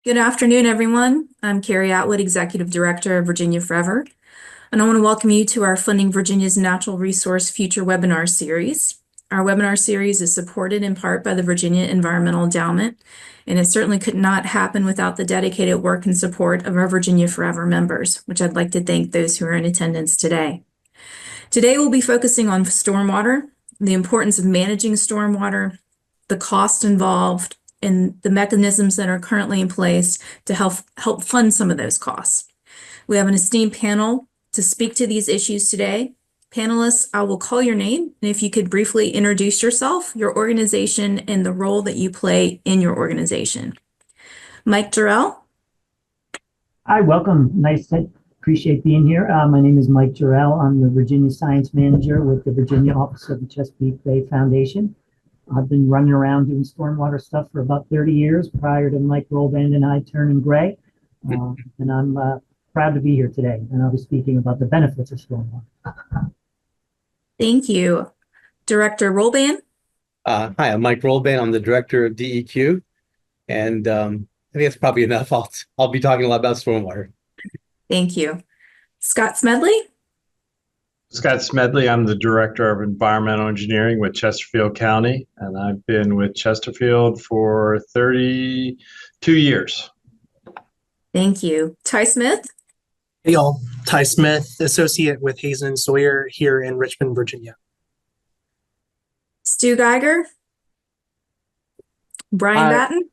Good afternoon, everyone. I'm Carrie Atwood, Executive Director of Virginia Forever, and I want to welcome you to our Funding Virginia's Natural Resource Future webinar series. Our webinar series is supported in part by the Virginia Environmental Endowment, and it certainly could not happen without the dedicated work and support of our Virginia Forever members, which I'd like to thank those who are in attendance today. Today, we'll be focusing on stormwater, the importance of managing stormwater, the cost involved, and the mechanisms that are currently in place to help fund some of those costs. We have an esteemed panel to speak to these issues today. Panelists, I will call your name, and if you could briefly introduce yourself, your organization, and the role that you play in your organization. Mike Jarrell. Hi, welcome. Appreciate being here. My name is Mike Jarrell. I'm the Virginia Science Manager with the Virginia Office of the Chesapeake Bay Foundation. I've been running around doing stormwater stuff for about 30 years prior to Mike Rolband and I turning gray. And I'm proud to be here today. And I'll be speaking about the benefits of stormwater. Thank you. Director Rolband. Hi, I'm Mike Rolband. I'm the Director of DEQ. And I think that's probably enough. I'll be talking a lot about stormwater. Thank you. Scott Smedley. Scott Smedley, I'm the Director of Environmental Engineering with Chesterfield County, and I've been with Chesterfield for 32 years. Thank you. Ty Smith. Hey y'all, Ty Smith, Associate with Hazen and Sawyer here in Richmond, Virginia. Stu Geiger. Brian Batten.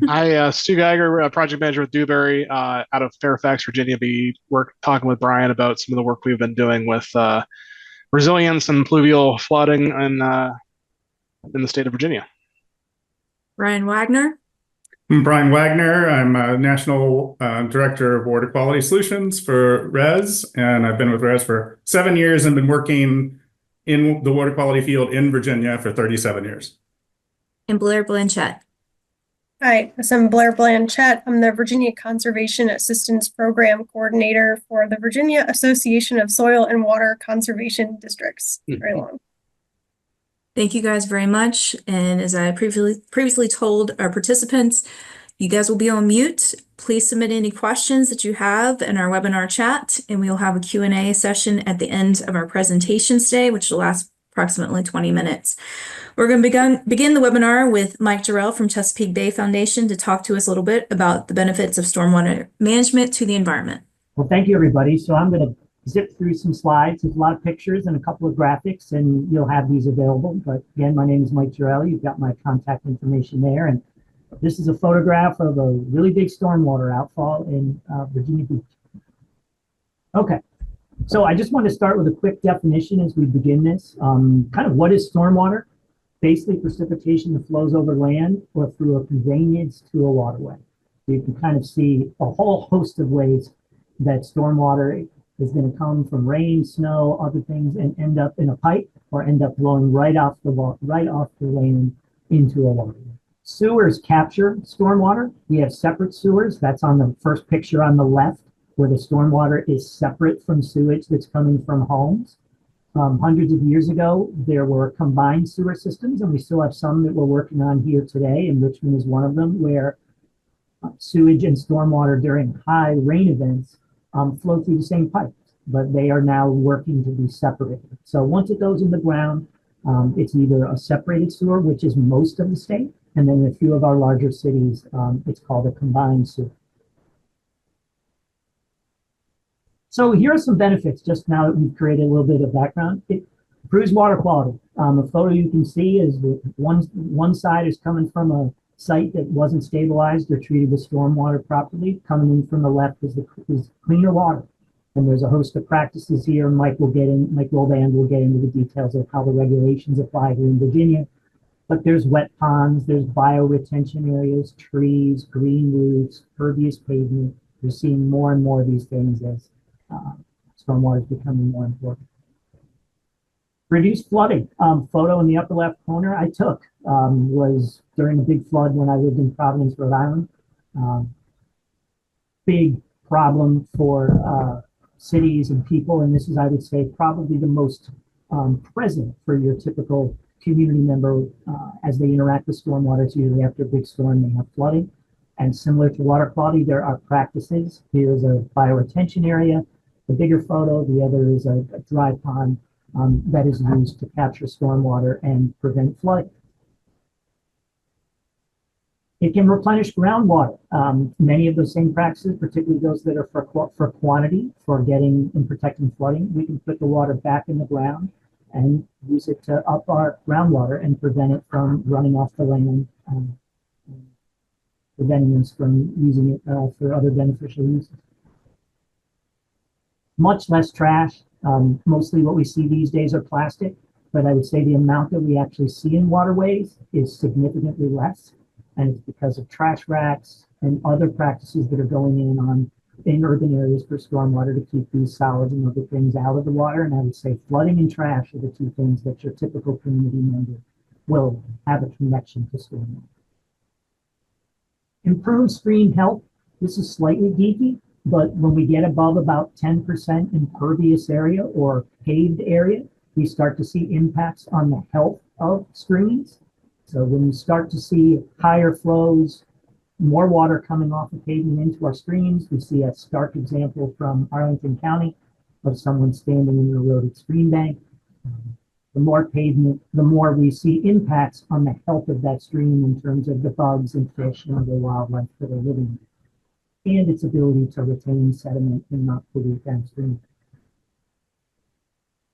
Hi, Stu Geiger, Project Manager with Dewberry out of Fairfax, Virginia. Talking with Brian about some of the work we've been doing with resilience and pluvial flooding in the state of Virginia. Brian Wagner. I'm Brian Wagner. I'm a National Director of Water Quality Solutions for RES, and I've been with RES for 7 years and been working in the water quality field in Virginia for 37 years. And Blair Blanchett. Hi, I'm Blair Blanchett. I'm the Virginia Conservation Assistance Program Coordinator for the Virginia Association of Soil and Water Conservation Districts. Very long. Thank you guys very much. And as I previously told our participants, you guys will be on mute. Please submit any questions that you have in our webinar chat, and we will have a Q&A session at the end of our presentations today, which will last approximately 20 minutes. We're going to begin the webinar with Mike Jarrell from Chesapeake Bay Foundation to talk to us a little bit about the benefits of stormwater management to the environment. Well, thank you, everybody. So I'm going to zip through some slides. There's a lot of pictures and a couple of graphics, and you'll have these available. But again, my name is Mike Jarrell. You've got my contact information there. And this is a photograph of a really big stormwater outfall in Virginia Beach. Okay. So I just want to start with a quick definition as we begin this. Kind of what is stormwater? Basically precipitation that flows over land or through a conveyance to a waterway. So you can kind of see a whole host of ways that stormwater is going to come from rain, snow, other things, and end up in a pipe or end up flowing right off the land into a waterway. Sewers capture stormwater. We have separate sewers. That's on the first picture on the left, where the stormwater is separate from sewage that's coming from homes. Hundreds of years ago, there were combined sewer systems, and we still have some that we're working on here today, and Richmond is one of them, where sewage and stormwater during high rain events flow through the same pipes, but they are now working to be separated. So once it goes in the ground, it's either a separated sewer, which is most of the state, and then a few of our larger cities, it's called a combined sewer. So here are some benefits, just now that we've created a little bit of background. It improves water quality. The photo you can see is that one side is coming from a site that wasn't stabilized or treated with stormwater properly. Coming in from the left is cleaner water. And there's a host of practices here. Mike Rolband will get into the details of how the regulations apply here in Virginia. But there's wet ponds, there's bioretention areas, trees, green roofs, pervious pavement. We're seeing more and more of these things as stormwater is becoming more important. Reduced flooding. Photo in the upper left corner I took was during a big flood when I lived in Providence, Rhode Island. Big problem for cities and people, and this is, I would say, probably the most present for your typical community member as they interact with stormwater. It's usually after a big storm they have flooding. And similar to water quality, there are practices. Here's a bioretention area. The bigger photo, the other is a dry pond that is used to capture stormwater and prevent flooding. It can replenish groundwater. Many of those same practices, particularly those that are for quantity, for getting and protecting flooding, we can put the water back in the ground and use it to up our groundwater and prevent it from running off the land, preventing us from using it for other beneficial uses. Much less trash. Mostly what we see these days are plastic, but I would say the amount that we actually see in waterways is significantly less. And it's because of trash racks and other practices that are going in urban areas for stormwater to keep these solids and other things out of the water. And I would say flooding and trash are the two things that your typical community member will have a connection to stormwater. Improve stream health. This is slightly geeky, but when we get above about 10% impervious area or paved area, we start to see impacts on the health of streams. So when you start to see higher flows, more water coming off of pavement into our streams, we see a stark example from Arlington County of someone standing in an eroded stream bank. The more pavement, the more we see impacts on the health of that stream in terms of the bugs and fish and other wildlife that are living in it, and its ability to retain sediment and not pollute downstream.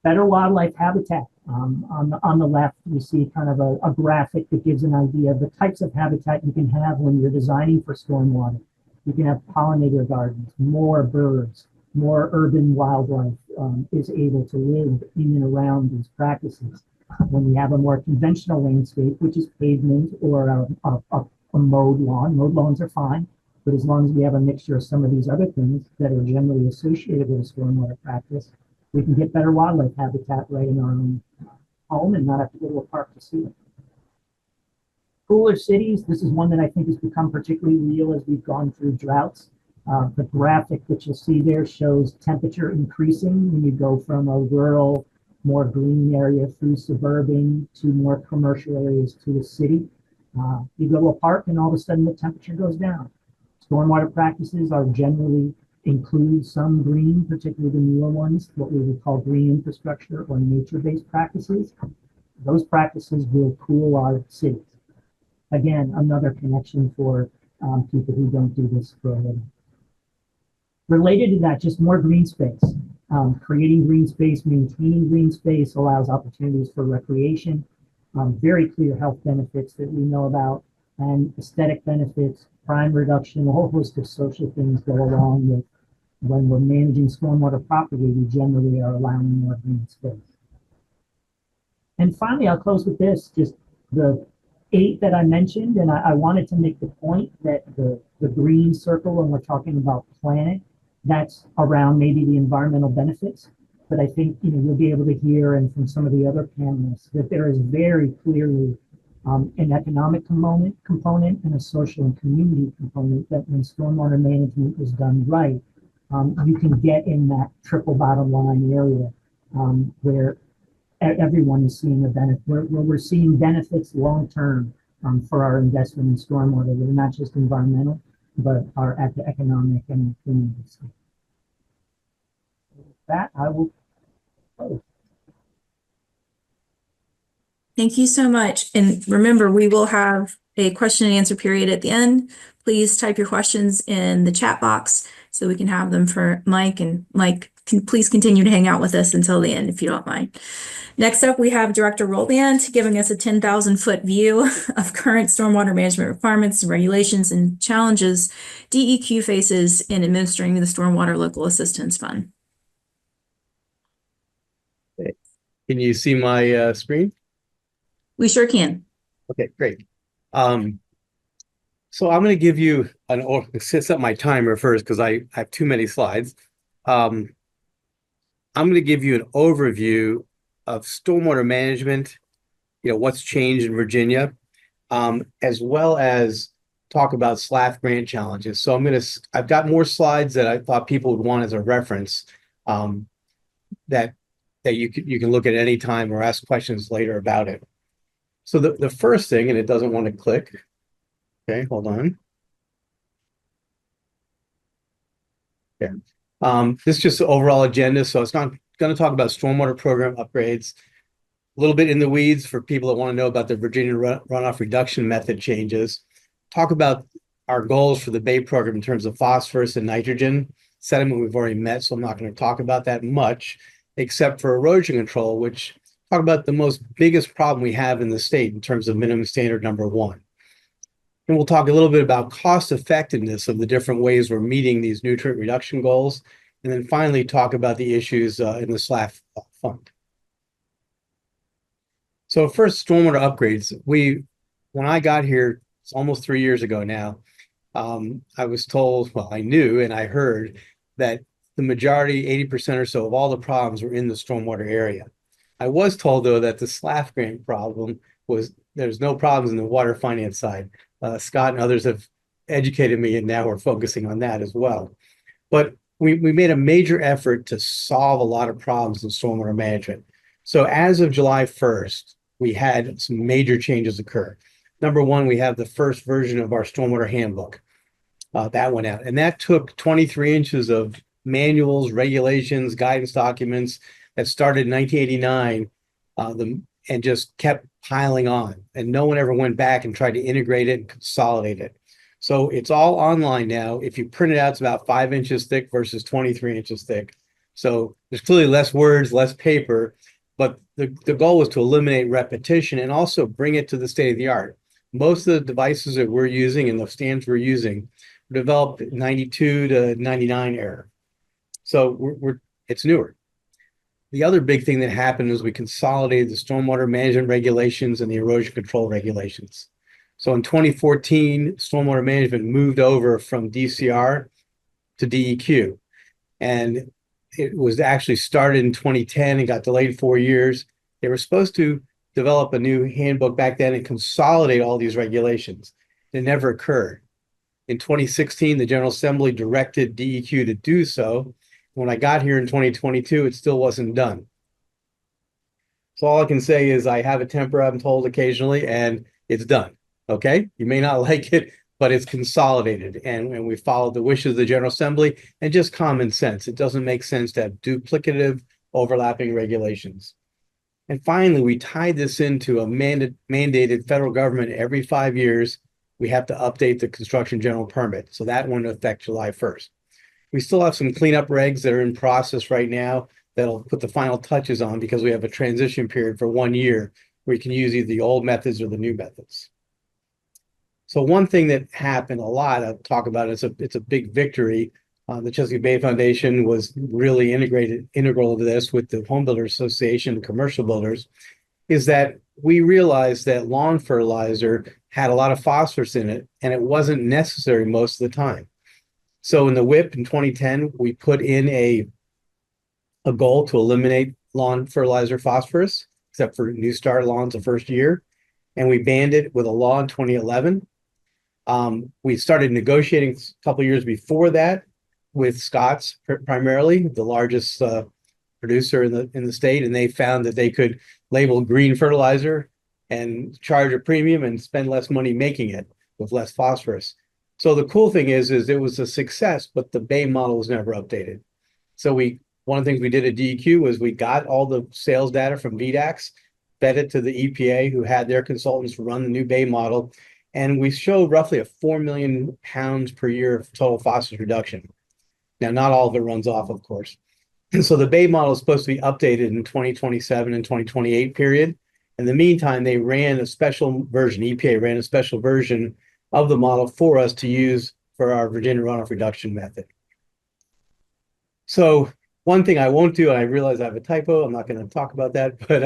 Better wildlife habitat. On the left, you see kind of a graphic that gives an idea of the types of habitat you can have when you're designing for stormwater. You can have pollinator gardens, more birds, more urban wildlife is able to live in and around these practices. When you have a more conventional landscape, which is pavement or a mowed lawn, mowed lawns are fine, but as long as we have a mixture of some of these other things that are generally associated with a stormwater practice, we can get better wildlife habitat right in our own home and not have to go to a park to see it. Cooler cities, this is one that I think has become particularly real as we've gone through droughts. The graphic that you'll see there shows temperature increasing when you go from a rural, more green area through suburban to more commercial areas to the city. You go to a park and all of a sudden the temperature goes down. Stormwater practices are generally include some green, particularly the newer ones, what we would call green infrastructure or nature-based practices. Those practices will cool our cities. Again, another connection for people who don't do this for a living. Related to that, just more green space. Creating green space, maintaining green space allows opportunities for recreation, very clear health benefits that we know about, and aesthetic benefits, crime reduction, a whole host of social things go along with when we're managing stormwater properly, we generally are allowing more green space. And finally, I'll close with this, just the 8 that I mentioned, and I wanted to make the point that the green circle, when we're talking about planet, that's around maybe the environmental benefits. But I think you'll be able to hear, and from some of the other panelists, that there is very clearly an economic component and a social and community component that when stormwater management is done right, you can get in that triple bottom line area where everyone is seeing a benefit, where we're seeing benefits long term for our investment in stormwater that are not just environmental, but are at the economic and community scale. With that, I will close. Thank you so much. And remember, we will have a question and answer period at the end. Please type your questions in the chat box so we can have them for Mike. And Mike, please continue to hang out with us until the end if you don't mind. Next up, we have Director Rolband giving us a 10,000-foot view of current stormwater management requirements and regulations and challenges DEQ faces in administering the Stormwater Local Assistance Fund. Can you see my screen? We sure can. Okay, great. So I'm going to give you set up my timer first because I have too many slides. I'm going to give you an overview of stormwater management, what's changed in Virginia, as well as talk about SLAF grant challenges. So I've got more slides that I thought people would want as a reference that you can look at any time or ask questions later about it. So the first thing, and it doesn't want to click. Okay, hold on. This is just the overall agenda, so it's not going to talk about stormwater program upgrades. A little bit in the weeds for people that want to know about the Virginia runoff reduction method changes. Talk about our goals for the Bay program in terms of phosphorus and nitrogen. Sediment we've already met, so I'm not going to talk about that much, except for erosion control, which talk about the biggest problem we have in the state in terms of minimum standard number 1. And we'll talk a little bit about cost effectiveness of the different ways we're meeting these nutrient reduction goals. And then finally talk about the issues in the SLAF fund. So first, stormwater upgrades. When I got here, it's almost 3 years ago now, I was told, well, I knew and I heard that the majority, 80% or so of all the problems were in the stormwater area. I was told, though, that the SLAF grant problem was there's no problems in the water finance side. Scott and others have educated me, and now we're focusing on that as well. But we made a major effort to solve a lot of problems in stormwater management. So as of July 1st, we had some major changes occur. Number one, we have the first version of our stormwater handbook. That went out, and that took 23 inches of manuals, regulations, guidance documents that started in 1989 and just kept piling on. And no one ever went back and tried to integrate it and consolidate it. So it's all online now. If you print it out, it's about 5 inches thick versus 23 inches thick. So there's clearly less words, less paper, but the goal was to eliminate repetition and also bring it to the state of the art. Most of the devices that we're using and the stands we're using were developed 92 to 99 era. So it's newer. The other big thing that happened is we consolidated the stormwater management regulations and the erosion control regulations. So in 2014, stormwater management moved over from DCR to DEQ. And it was actually started in 2010 and got delayed 4 years. They were supposed to develop a new handbook back then and consolidate all these regulations. It never occurred. In 2016, the General Assembly directed DEQ to do so. When I got here in 2022, it still wasn't done. So all I can say is I have a temper, I'm told occasionally, and it's done. Okay, you may not like it, but it's consolidated, and we followed the wishes of the General Assembly and just common sense. It doesn't make sense to have duplicative, overlapping regulations. And finally, we tied this into a mandated federal government every 5 years. We have to update the construction general permit. So that went into effect July 1st. We still have some cleanup regs that are in process right now that'll put the final touches on because we have a transition period for 1 year where you can use either the old methods or the new methods. So one thing that happened a lot, I'll talk about it, it's a big victory. The Chesapeake Bay Foundation was really integral to this with the Home Builders Association and commercial builders, is that we realized that lawn fertilizer had a lot of phosphorus in it and it wasn't necessary most of the time. So in the WIP in 2010, we put in a goal to eliminate lawn fertilizer phosphorus, except for new start lawns the first year. And we banned it with a law in 2011. We started negotiating a couple of years before that with Scott's primarily, the largest producer in the state, and they found that they could label green fertilizer and charge a premium and spend less money making it with less phosphorus. So the cool thing is it was a success, but the Bay model was never updated. So one of the things we did at DEQ was we got all the sales data from VDAX, fed it to the EPA, who had their consultants run the new Bay model, and we showed roughly a 4 million pounds per year of total phosphorus reduction. Now, not all of it runs off, of course. And so the Bay model is supposed to be updated in 2027 and 2028 period. In the meantime, they ran a special version, EPA ran a special version of the model for us to use for our Virginia runoff reduction method. So one thing I won't do, and I realize I have a typo, I'm not going to talk about that, but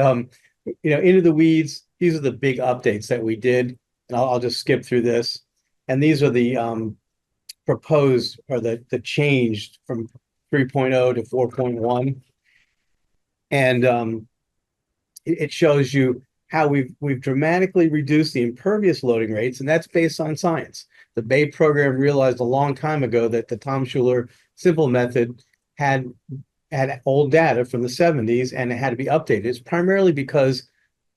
into the weeds, these are the big updates that we did, and I'll just skip through this. And these are the proposed, or the change from 3.0 to 4.1. And it shows you how we've dramatically reduced the impervious loading rates, and that's based on science. The Bay program realized a long time ago that the Tom Schuler simple method had old data from the 70s and it had to be updated. It's primarily because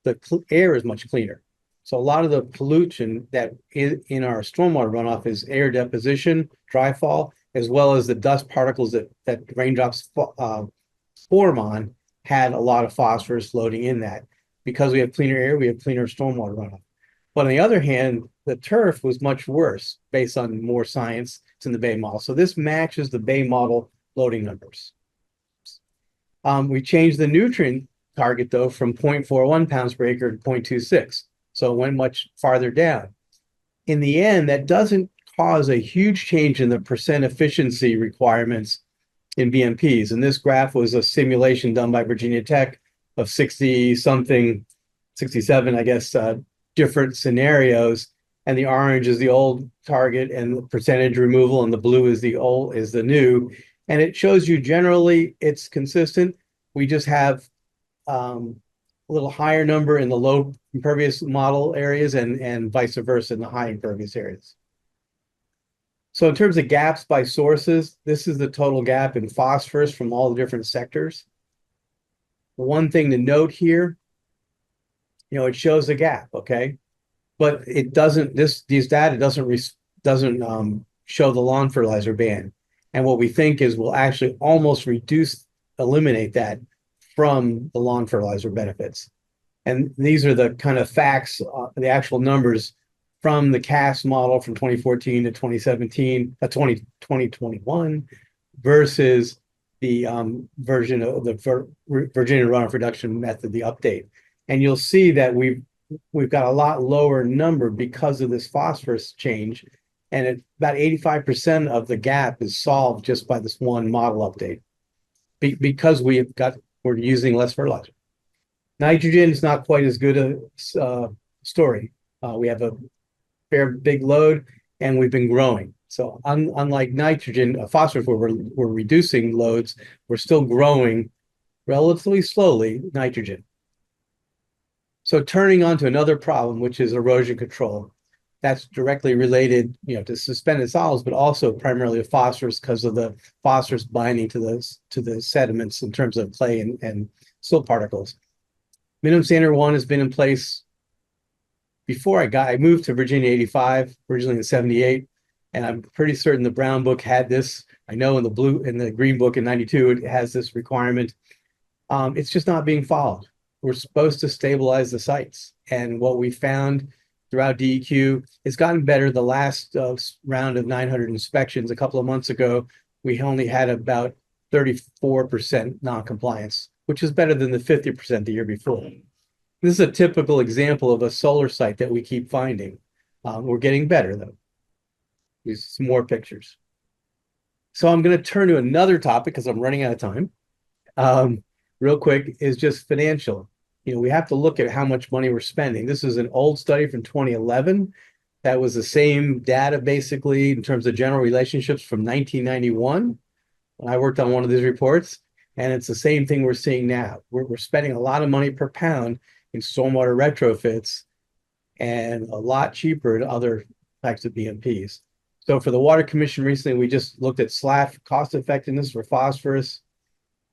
the air is much cleaner. So a lot of the pollution that is in our stormwater runoff is air deposition, dry fall, as well as the dust particles that raindrops form on, had a lot of phosphorus floating in that. Because we have cleaner air, we have cleaner stormwater runoff. But on the other hand, the turf was much worse based on more science. It's in the Bay model. So this matches the Bay model loading numbers. We changed the nutrient target though from 0.41 pounds per acre to 0.26. So it went much farther down. In the end, that doesn't cause a huge change in the percent efficiency requirements in BMPs. And this graph was a simulation done by Virginia Tech of 60 something, 67, I guess, different scenarios. And the orange is the old target and the percentage removal, and the blue is the new. And it shows you generally it's consistent. We just have a little higher number in the low impervious model areas and vice versa in the high impervious areas. So in terms of gaps by sources, this is the total gap in phosphorus from all the different sectors. One thing to note here, it shows a gap, okay? But it doesn't, these data doesn't show the lawn fertilizer ban. And what we think is we'll actually almost eliminate that from the lawn fertilizer benefits. And these are the kind of facts, the actual numbers from the CAS model from 2014 to 2017, 2021 versus the version of the Virginia runoff reduction method, the update. And you'll see that we've got a lot lower number because of this phosphorus change. And about 85% of the gap is solved just by this one model update because we're using less fertilizer. Nitrogen is not quite as good a story. We have a fair big load and we've been growing. So unlike nitrogen, phosphorus, where we're reducing loads, we're still growing relatively slowly nitrogen. So turning on to another problem, which is erosion control. That's directly related, to suspended solids, but also primarily to phosphorus because of the phosphorus binding to the sediments in terms of clay and silt particles. Minimum standard 1 has been in place before I moved to Virginia 85, originally in 78, and I'm pretty certain the Brown book had this. I know in the Green book in 92, it has this requirement. It's just not being followed. We're supposed to stabilize the sites. And what we found throughout DEQ, it's gotten better. The last round of 900 inspections a couple of months ago, we only had about 34% non-compliance, which is better than the 50% the year before. This is a typical example of a solar site that we keep finding. We're getting better though. There's some more pictures. So I'm going to turn to another topic because I'm running out of time. Real quick is just financial. We have to look at how much money we're spending. This is an old study from 2011. That was the same data basically in terms of general relationships from 1991 when I worked on one of these reports. And it's the same thing we're seeing now. We're spending a lot of money per pound in stormwater retrofits and a lot cheaper in other types of BMPs. So for the Water Commission recently, we just looked at SLAF cost effectiveness for phosphorus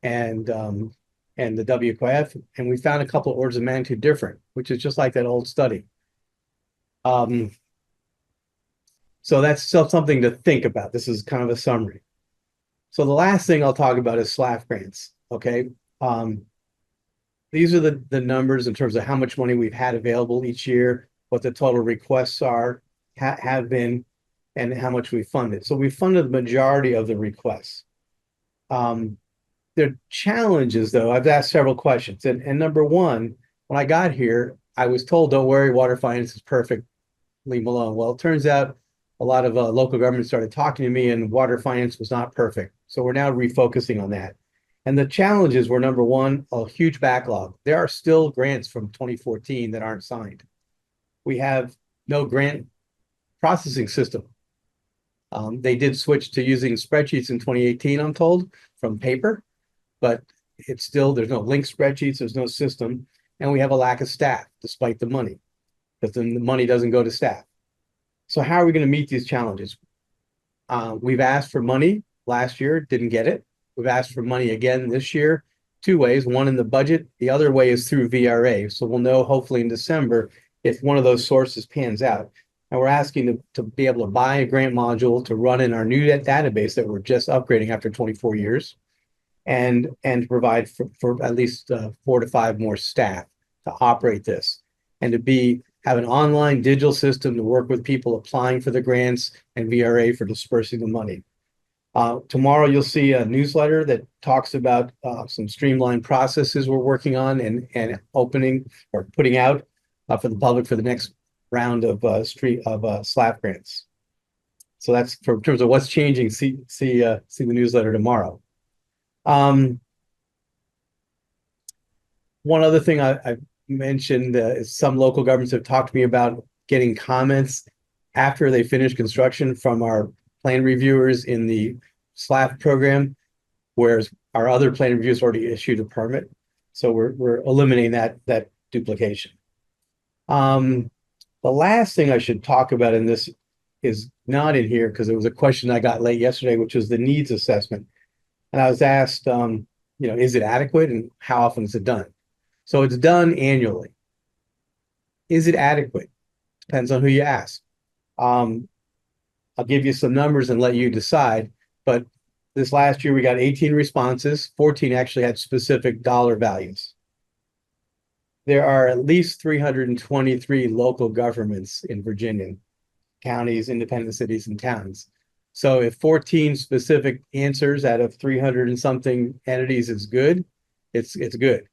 and the WQF, and we found a couple of orders of magnitude different, which is just like that old study. So that's still something to think about. This is kind of a summary. So the last thing I'll talk about is SLAF grants, okay? These are the numbers in terms of how much money we've had available each year, what the total requests are, have been, and how much we funded. So we funded the majority of the requests. There are challenges, though. I've asked several questions. And number one, when I got here, I was told, don't worry, water finance is perfect, leave them alone. Well, it turns out a lot of local governments started talking to me and water finance was not perfect. So we're now refocusing on that. And the challenges were, number one, a huge backlog. There are still grants from 2014 that aren't signed. We have no grant processing system. They did switch to using spreadsheets in 2018, I'm told, from paper. But it's still, there's no link spreadsheets, there's no system, and we have a lack of staff despite the money, because then the money doesn't go to staff. So how are we going to meet these challenges? We've asked for money last year, didn't get it. We've asked for money again this year, two ways, one in the budget, the other way is through VRA. So we'll know hopefully in December if one of those sources pans out. And we're asking to be able to buy a grant module to run in our new database that we're just upgrading after 24 years, and to provide for at least 4 to 5 more staff to operate this, and to have an online digital system to work with people applying for the grants and VRA for dispersing the money. Tomorrow you'll see a newsletter that talks about some streamlined processes we're working on and opening or putting out for the public for the next round of SLAP grants. So that's in terms of what's changing. See the newsletter tomorrow. One other thing I mentioned is some local governments have talked to me about getting comments after they finish construction from our plan reviewers in the SLAP program, whereas our other plan reviewers already issued a permit. So we're eliminating that duplication. The last thing I should talk about in this is not in here because it was a question I got late yesterday, which was the needs assessment. And I was asked, is it adequate and how often is it done? So it's done annually. Is it adequate? Depends on who you ask. I'll give you some numbers and let you decide. But this last year we got 18 responses. 14 actually had specific dollar values. There are at least 323 local governments in Virginia, counties, independent cities, and towns. So if 14 specific answers out of 300 and something entities is good, it's good.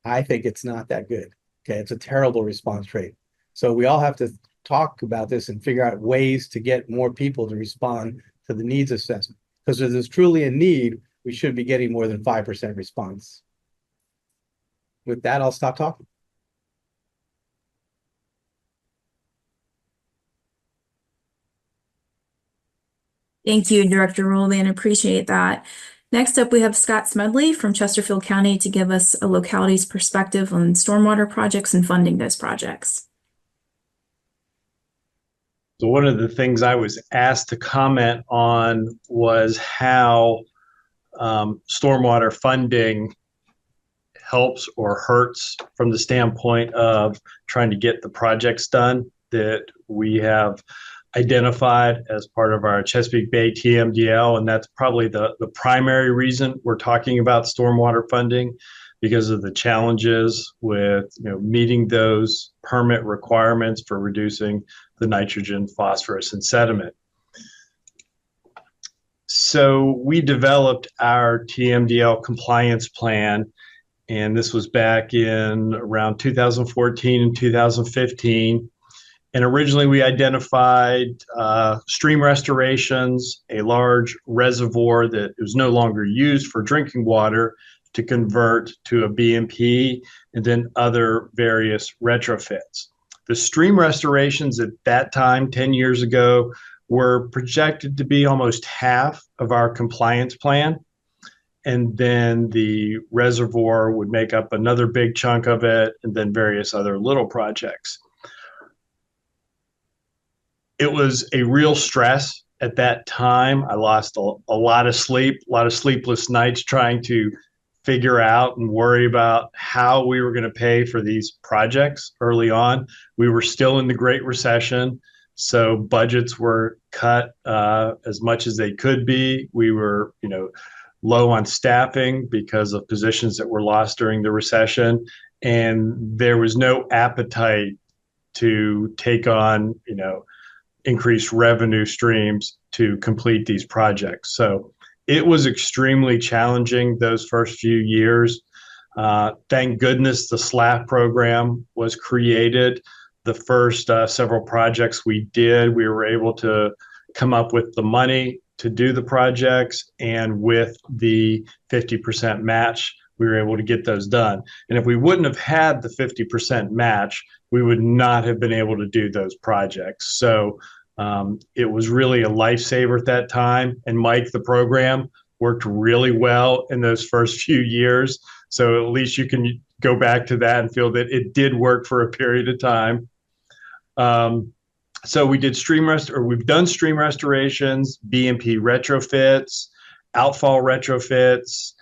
I think it's not that good. Okay, it's a terrible response rate. So we all have to talk about this and figure out ways to get more people to respond to the needs assessment. Because if there's truly a need, we should be getting more than 5% response. With that, I'll stop talking. Thank you, Director Roldan. Appreciate that. Next up, we have Scott Smedley from Chesterfield County to give us a locality's perspective on stormwater projects and funding those projects. So one of the things I was asked to comment on was how stormwater funding helps or hurts from the standpoint of trying to get the projects done that we have identified as part of our Chesapeake Bay TMDL. And that's probably the primary reason we're talking about stormwater funding, because of the challenges with meeting those permit requirements for reducing the nitrogen, phosphorus, and sediment. So we developed our TMDL compliance plan, and this was back in around 2014 and 2015. And originally we identified stream restorations, a large reservoir that was no longer used for drinking water to convert to a BMP, and then other various retrofits. The stream restorations at that time, 10 years ago, were projected to be almost half of our compliance plan. And then the reservoir would make up another big chunk of it, and then various other little projects. It was a real stress at that time. I lost a lot of sleep, a lot of sleepless nights trying to figure out and worry about how we were going to pay for these projects early on. We were still in the Great Recession, so budgets were cut as much as they could be. We were, low on staffing because of positions that were lost during the recession, and there was no appetite to take on, increased revenue streams to complete these projects. So it was extremely challenging those first few years. Thank goodness the SLAP program was created. The first several projects we did, we were able to come up with the money to do the projects, and with the 50% match, we were able to get those done. And if we wouldn't have had the 50% match, we would not have been able to do those projects. So it was really a lifesaver at that time. And Mike, the program, worked really well in those first few years. So at least you can go back to that and feel that it did work for a period of time. So we did we've done stream restorations, BMP retrofits, outfall retrofits.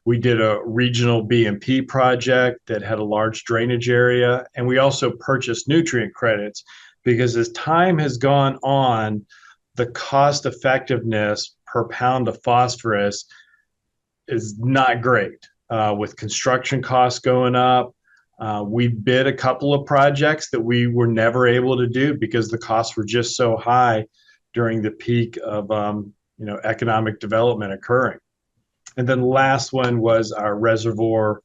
We did a regional BMP project that had a large drainage area, and we also purchased nutrient credits. because as time has gone on, the cost effectiveness per pound of phosphorus is not great. With construction costs going up, we bid a couple of projects that we were never able to do because the costs were just so high during the peak of economic development occurring. And then the last one was our reservoir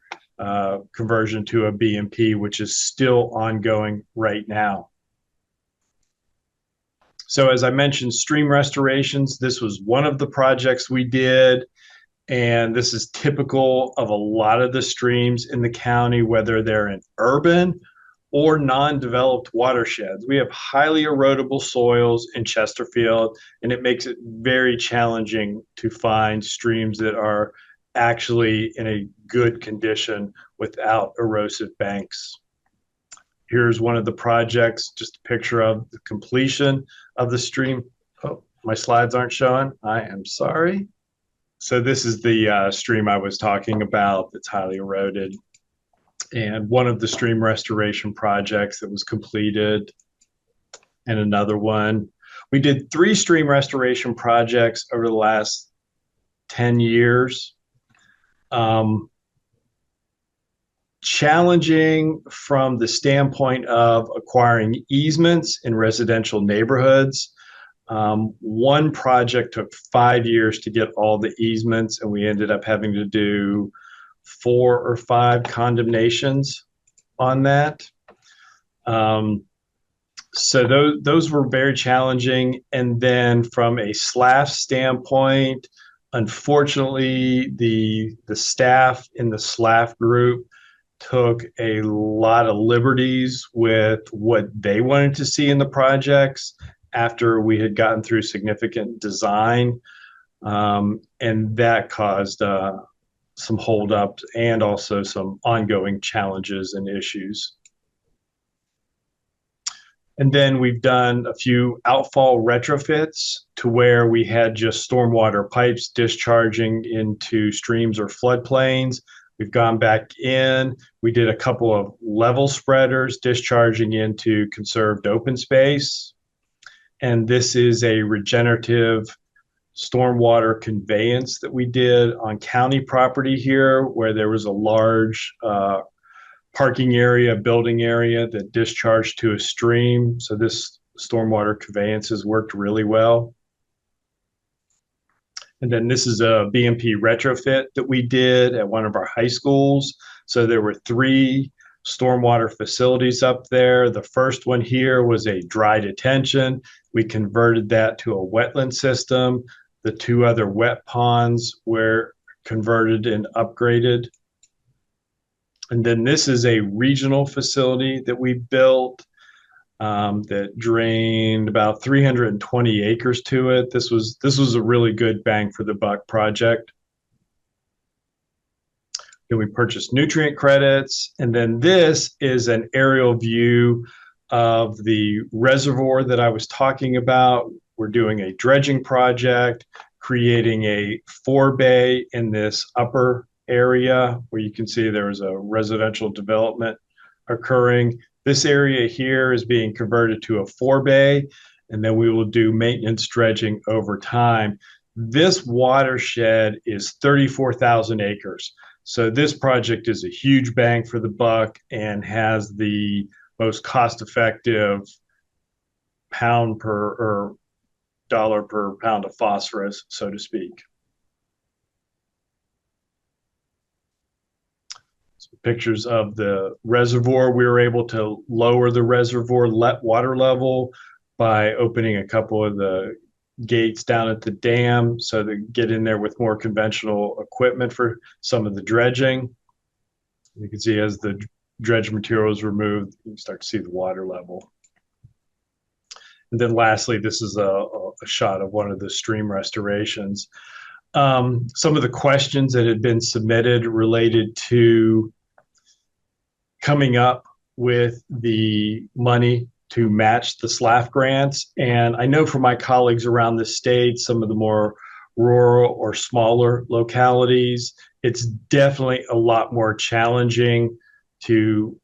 conversion to a BMP, which is still ongoing right now. So as I mentioned, stream restorations, this was one of the projects we did. And this is typical of a lot of the streams in the county, whether they're in urban or non-developed watersheds. We have highly erodible soils in Chesterfield, and it makes it very challenging to find streams that are actually in a good condition without erosive banks. Here's one of the projects, just a picture of the completion of the stream. Oh, my slides aren't showing. I am sorry. So this is the stream I was talking about that's highly eroded, and one of the stream restoration projects that was completed, and another one. We did 3 stream restoration projects over the last 10 years. Challenging from the standpoint of acquiring easements in residential neighborhoods. One project took 5 years to get all the easements, and we ended up having to do 4 or 5 condemnations on that. So those were very challenging. And then from a SLAF standpoint, unfortunately, the staff in the SLAF group took a lot of liberties with what they wanted to see in the projects after we had gotten through significant design. And that caused some holdups and also some ongoing challenges and issues. And then we've done a few outfall retrofits to where we had just stormwater pipes discharging into streams or floodplains. We've gone back in. We did a couple of level spreaders discharging into conserved open space. And this is a regenerative stormwater conveyance that we did on county property here, where there was a large parking area, building area that discharged to a stream. So this stormwater conveyance has worked really well. And then this is a BMP retrofit that we did at one of our high schools. So there were 3 stormwater facilities up there. The first one here was a dry detention. We converted that to a wetland system. The 2 other wet ponds were converted and upgraded. And then this is a regional facility that we built that drained about 320 acres to it. This was a really good bang for the buck project. Then we purchased nutrient credits. And then this is an aerial view of the reservoir that I was talking about. We're doing a dredging project, creating a forebay in this upper area where you can see there was a residential development occurring. This area here is being converted to a forebay, and then we will do maintenance dredging over time. This watershed is 34,000 acres. So this project is a huge bang for the buck and has the most cost-effective pound per or dollar per pound of phosphorus, so to speak. Some pictures of the reservoir. We were able to lower the reservoir water level by opening a couple of the gates down at the dam so to get in there with more conventional equipment for some of the dredging. You can see as the dredge material is removed, you start to see the water level. And then lastly, this is a shot of one of the stream restorations. Some of the questions that had been submitted related to coming up with the money to match the SLAF grants. And I know from my colleagues around the state, some of the more rural or smaller localities, it's definitely a lot more challenging to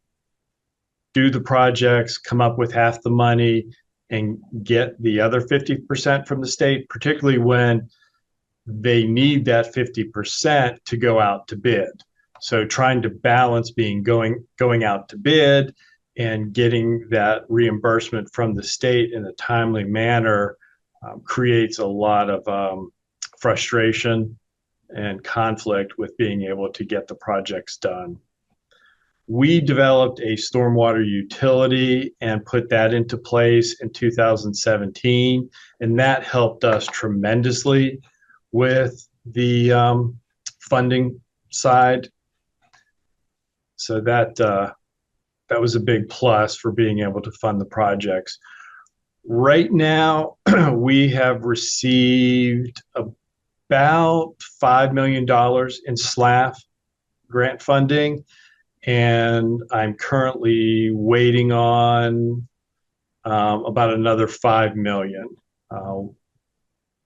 do the projects, come up with half the money, and get the other 50% from the state, particularly when they need that 50% to go out to bid. So trying to balance going out to bid and getting that reimbursement from the state in a timely manner creates a lot of frustration and conflict with being able to get the projects done. We developed a stormwater utility and put that into place in 2017, and that helped us tremendously with the funding side. So that was a big plus for being able to fund the projects. Right now, we have received about $5 million in SLAF grant funding, and I'm currently waiting on about another 5 million.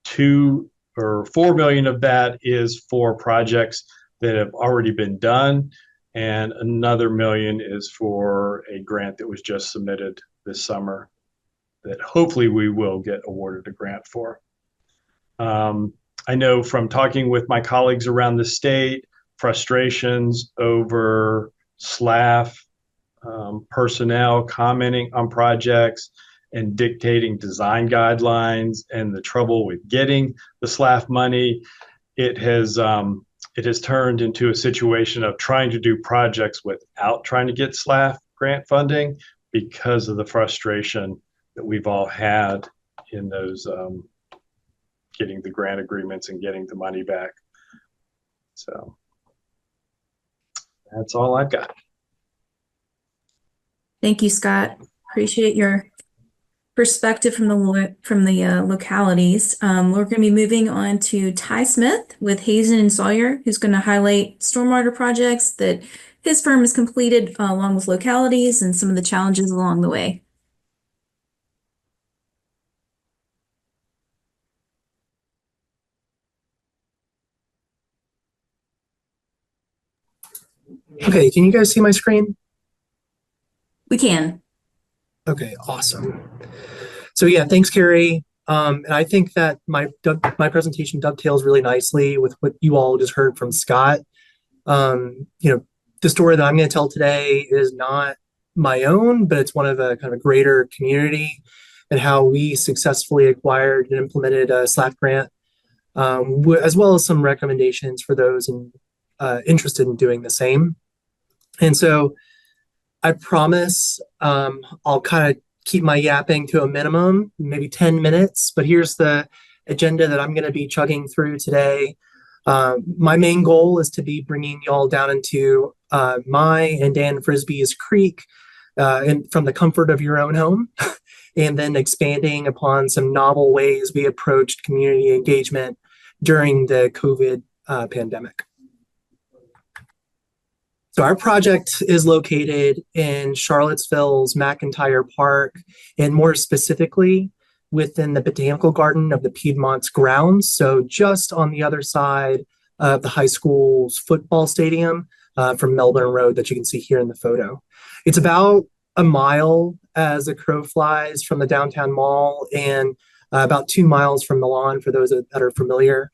2 or 4 million of that is for projects that have already been done, and another million is for a grant that was just submitted this summer that hopefully we will get awarded a grant for. I know from talking with my colleagues around the state, frustrations over SLAF personnel commenting on projects and dictating design guidelines, and the trouble with getting the SLAF money. It has turned into a situation of trying to do projects without trying to get SLAF grant funding because of the frustration that we've all had in those getting the grant agreements and getting the money back. So that's all I've got. Thank you, Scott. Appreciate your perspective from the localities. We're going to be moving on to Ty Smith with Hazen and Sawyer, who's going to highlight stormwater projects that his firm has completed along with localities and some of the challenges along the way. Okay, can you guys see my screen? We can. Okay, awesome. So yeah, thanks, Carrie. And I think that my presentation dovetails really nicely with what you all just heard from Scott. The story that I'm going to tell today is not my own, but it's one of a kind of a greater community, and how we successfully acquired and implemented a SLAF grant, as well as some recommendations for those interested in doing the same. And so I promise I'll kind of keep my yapping to a minimum, maybe 10 minutes, but here's the agenda that I'm going to be chugging through today. My main goal is to be bringing y'all down into my and Dan Frisbee's creek and from the comfort of your own home, and then expanding upon some novel ways we approached community engagement during the COVID pandemic. So our project is located in Charlottesville's McIntyre Park, and more specifically within the Botanical Garden of the Piedmont's grounds. So just on the other side of the high school's football stadium from Melbourne Road that you can see here in the photo. It's about a mile as the crow flies from the downtown mall, and about 2 miles from Milan for those that are familiar.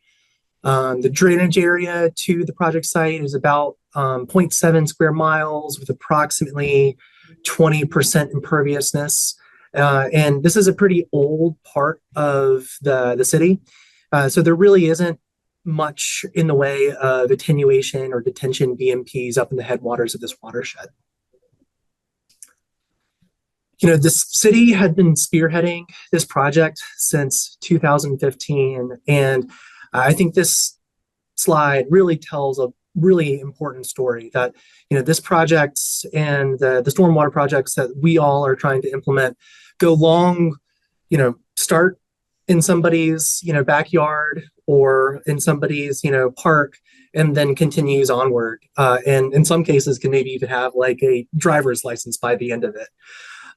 The drainage area to the project site is about 0.7 square miles with approximately 20% imperviousness. And this is a pretty old part of the city. So there really isn't much in the way of attenuation or detention BMPs up in the headwaters of this watershed. This city had been spearheading this project since 2015, and I think this slide really tells a really important story that, this project and the stormwater projects that we all are trying to implement go long, start in somebody's, backyard or in somebody's, park, and then continues onward. And in some cases can maybe even have like a driver's license by the end of it.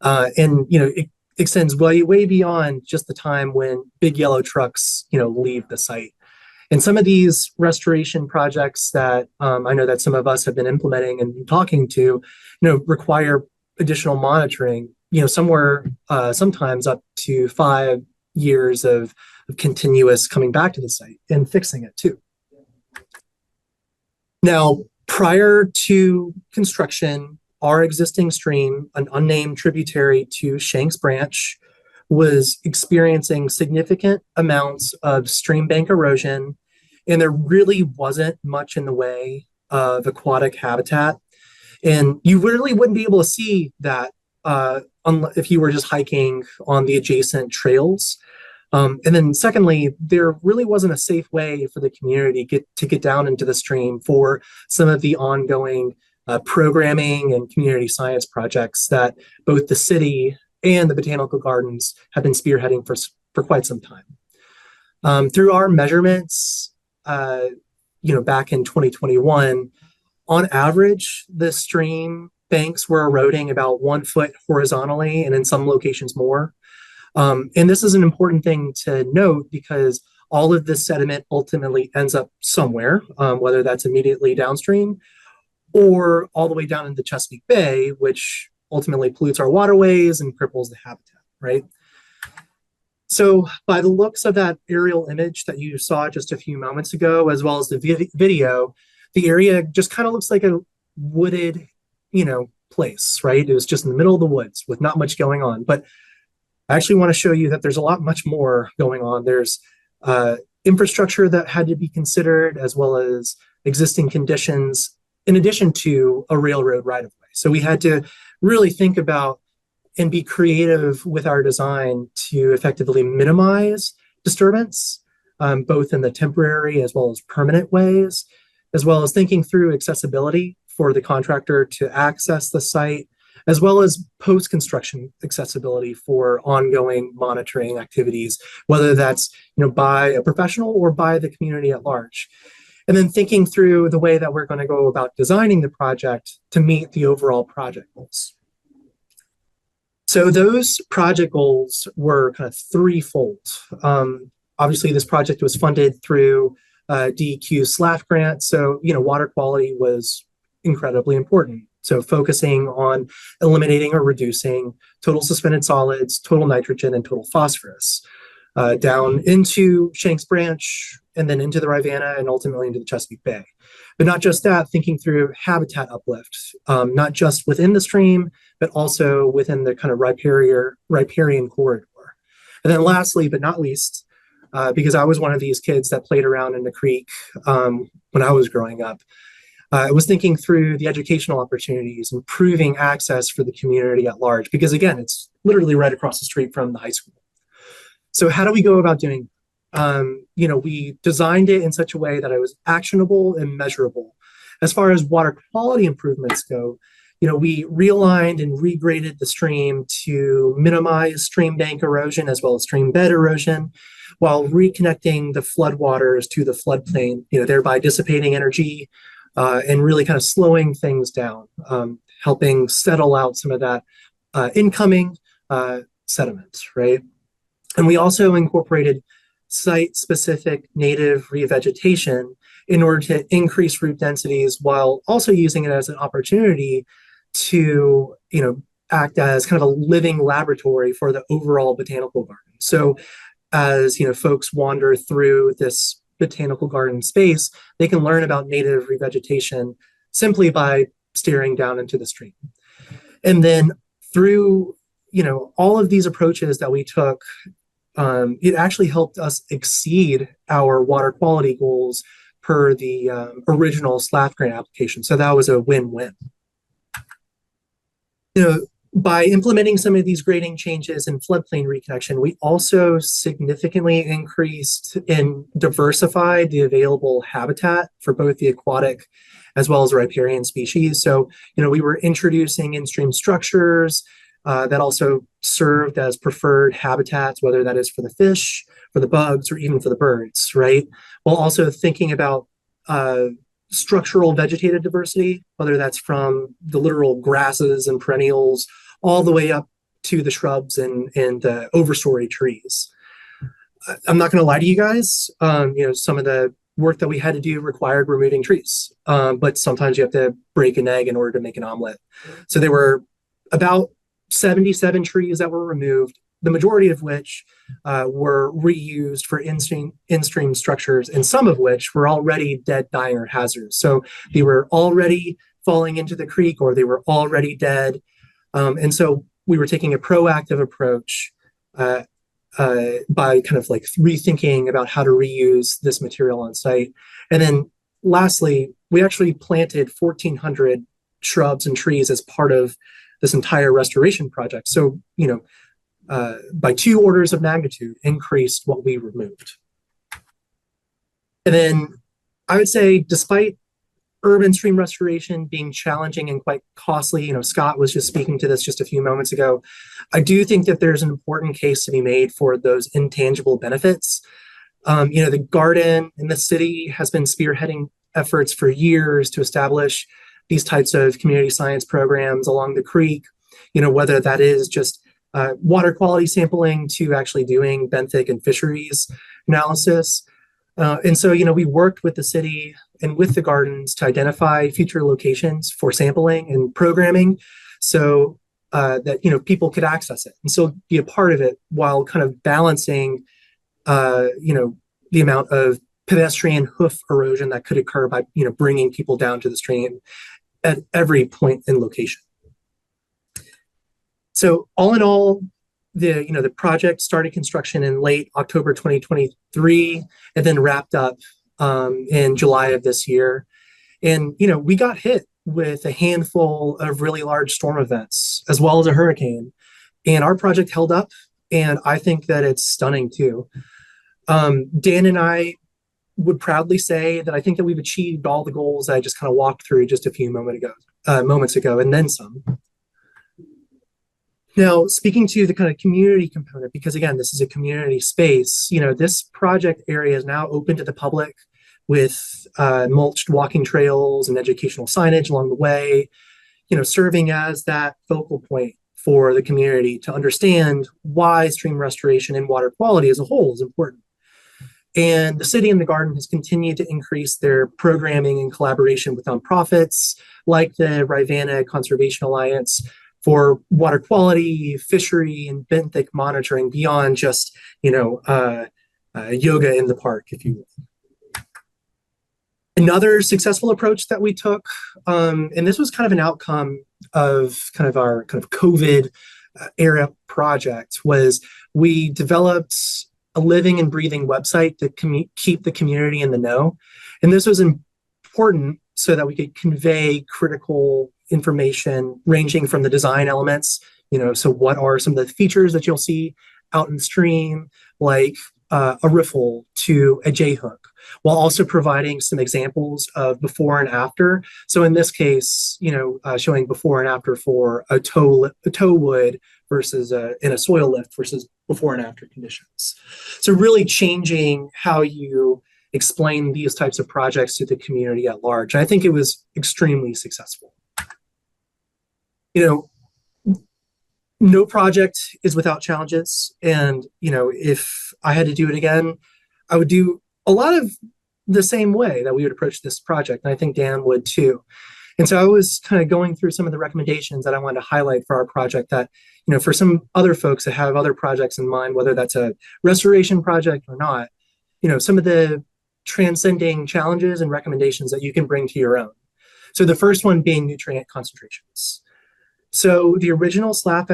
It extends way beyond just the time when big yellow trucks, leave the site. And some of these restoration projects that I know that some of us have been implementing and talking to, require additional monitoring, somewhere sometimes up to 5 years of continuous coming back to the site and fixing it too. Now, prior to construction, our existing stream, an unnamed tributary to Shanks Branch, was experiencing significant amounts of stream bank erosion, and there really wasn't much in the way of aquatic habitat. And you really wouldn't be able to see that if you were just hiking on the adjacent trails. And then secondly, there really wasn't a safe way for the community to get down into the stream for some of the ongoing programming and community science projects that both the city and the botanical gardens have been spearheading for quite some time. Through our measurements, back in 2021, on average, the stream banks were eroding about 1 foot horizontally, and in some locations more. And this is an important thing to note because all of this sediment ultimately ends up somewhere, whether that's immediately downstream or all the way down into Chesapeake Bay, which ultimately pollutes our waterways and cripples the habitat, right? So by the looks of that aerial image that you saw just a few moments ago, as well as the video, the area just kind of looks like a wooded, place, right? It was just in the middle of the woods with not much going on. But I actually want to show you that there's a lot much more going on. There's infrastructure that had to be considered, as well as existing conditions, in addition to a railroad right-of-way. So we had to really think about and be creative with our design to effectively minimize disturbance, both in the temporary as well as permanent ways, as well as thinking through accessibility for the contractor to access the site, as well as post-construction accessibility for ongoing monitoring activities, whether that's by a professional or by the community at large. And then thinking through the way that we're going to go about designing the project to meet the overall project goals. So those project goals were kind of threefold. Obviously, this project was funded through DEQ's SLAF grant, so water quality was incredibly important. So focusing on eliminating or reducing total suspended solids, total nitrogen, and total phosphorus down into Shanks Branch, and then into the Rivanna, and ultimately into the Chesapeake Bay. But not just that, thinking through habitat uplift, not just within the stream, but also within the kind of riparian corridor. And then lastly, but not least, because I was one of these kids that played around in the creek when I was growing up, I was thinking through the educational opportunities, improving access for the community at large, because again, it's literally right across the street from the high school. So how do we go about doing? We designed it in such a way that it was actionable and measurable. As far as water quality improvements go, we realigned and regraded the stream to minimize stream bank erosion as well as stream bed erosion, while reconnecting the floodwaters to the floodplain, thereby dissipating energy and really kind of slowing things down, helping settle out some of that incoming sediment, right? And we also incorporated site-specific native revegetation in order to increase root densities, while also using it as an opportunity to, act as kind of a living laboratory for the overall botanical garden. So as, folks wander through this botanical garden space, they can learn about native revegetation simply by staring down into the stream. And then through, all of these approaches that we took, it actually helped us exceed our water quality goals per the original SLAF grant application. So that was a win-win. By implementing some of these grading changes and floodplain reconnection, we also significantly increased and diversified the available habitat for both the aquatic as well as riparian species. So, we were introducing in-stream structures that also served as preferred habitats, whether that is for the fish, for the bugs, or even for the birds, right? While also thinking about structural vegetative diversity, whether that's from the literal grasses and perennials all the way up to the shrubs and overstory trees. I'm not going to lie to you guys. Some of the work that we had to do required removing trees, but sometimes you have to break an egg in order to make an omelet. So there were about 77 trees that were removed, the majority of which were reused for in-stream structures, and some of which were already dead, dying, or hazardous. So they were already falling into the creek, or they were already dead. And so we were taking a proactive approach by kind of like rethinking about how to reuse this material on site. And then lastly, we actually planted 1,400 shrubs and trees as part of this entire restoration project. So, by 2 orders of magnitude increased what we removed. And then I would say, despite urban stream restoration being challenging and quite costly, Scott was just speaking to this just a few moments ago, I do think that there's an important case to be made for those intangible benefits. The garden in the city has been spearheading efforts for years to establish these types of community science programs along the creek, whether that is just water quality sampling to actually doing benthic and fisheries analysis. And so, we worked with the city and with the gardens to identify future locations for sampling and programming so that, people could access it and still be a part of it while kind of balancing, the amount of pedestrian hoof erosion that could occur by, bringing people down to the stream at every point in location. So all in all, the project started construction in late October 2023 and then wrapped up in July of this year. And, we got hit with a handful of really large storm events as well as a hurricane. And our project held up. And I think that it's stunning too. Dan and I would proudly say that I think that we've achieved all the goals I just kind of walked through just a few moments ago, and then some. Now, speaking to the kind of community component, because again, this is a community space, this project area is now open to the public with mulched walking trails and educational signage along the way, serving as that focal point for the community to understand why stream restoration and water quality as a whole is important. And the city and the garden has continued to increase their programming in collaboration with nonprofits like the Rivanna Conservation Alliance for water quality, fishery, and benthic monitoring beyond just, yoga in the park, if you will. Another successful approach that we took, and this was kind of an outcome of kind of our kind of COVID era project, was we developed a living and breathing website to keep the community in the know. And this was important so that we could convey critical information ranging from the design elements, so what are some of the features that you'll see out in stream, like a riffle to a J-hook, while also providing some examples of before and after. So in this case, showing before and after for a tow wood versus in a soil lift versus before and after conditions. So really changing how you explain these types of projects to the community at large. And I think it was extremely successful. No project is without challenges. And, if I had to do it again, I would do a lot of the same way that we would approach this project. And I think Dan would too. And so I was kind of going through some of the recommendations that I wanted to highlight for our project that, for some other folks that have other projects in mind, whether that's a restoration project or not, some of the transcending challenges and recommendations that you can bring to your own. So the first one being nutrient concentrations. So the original SLAP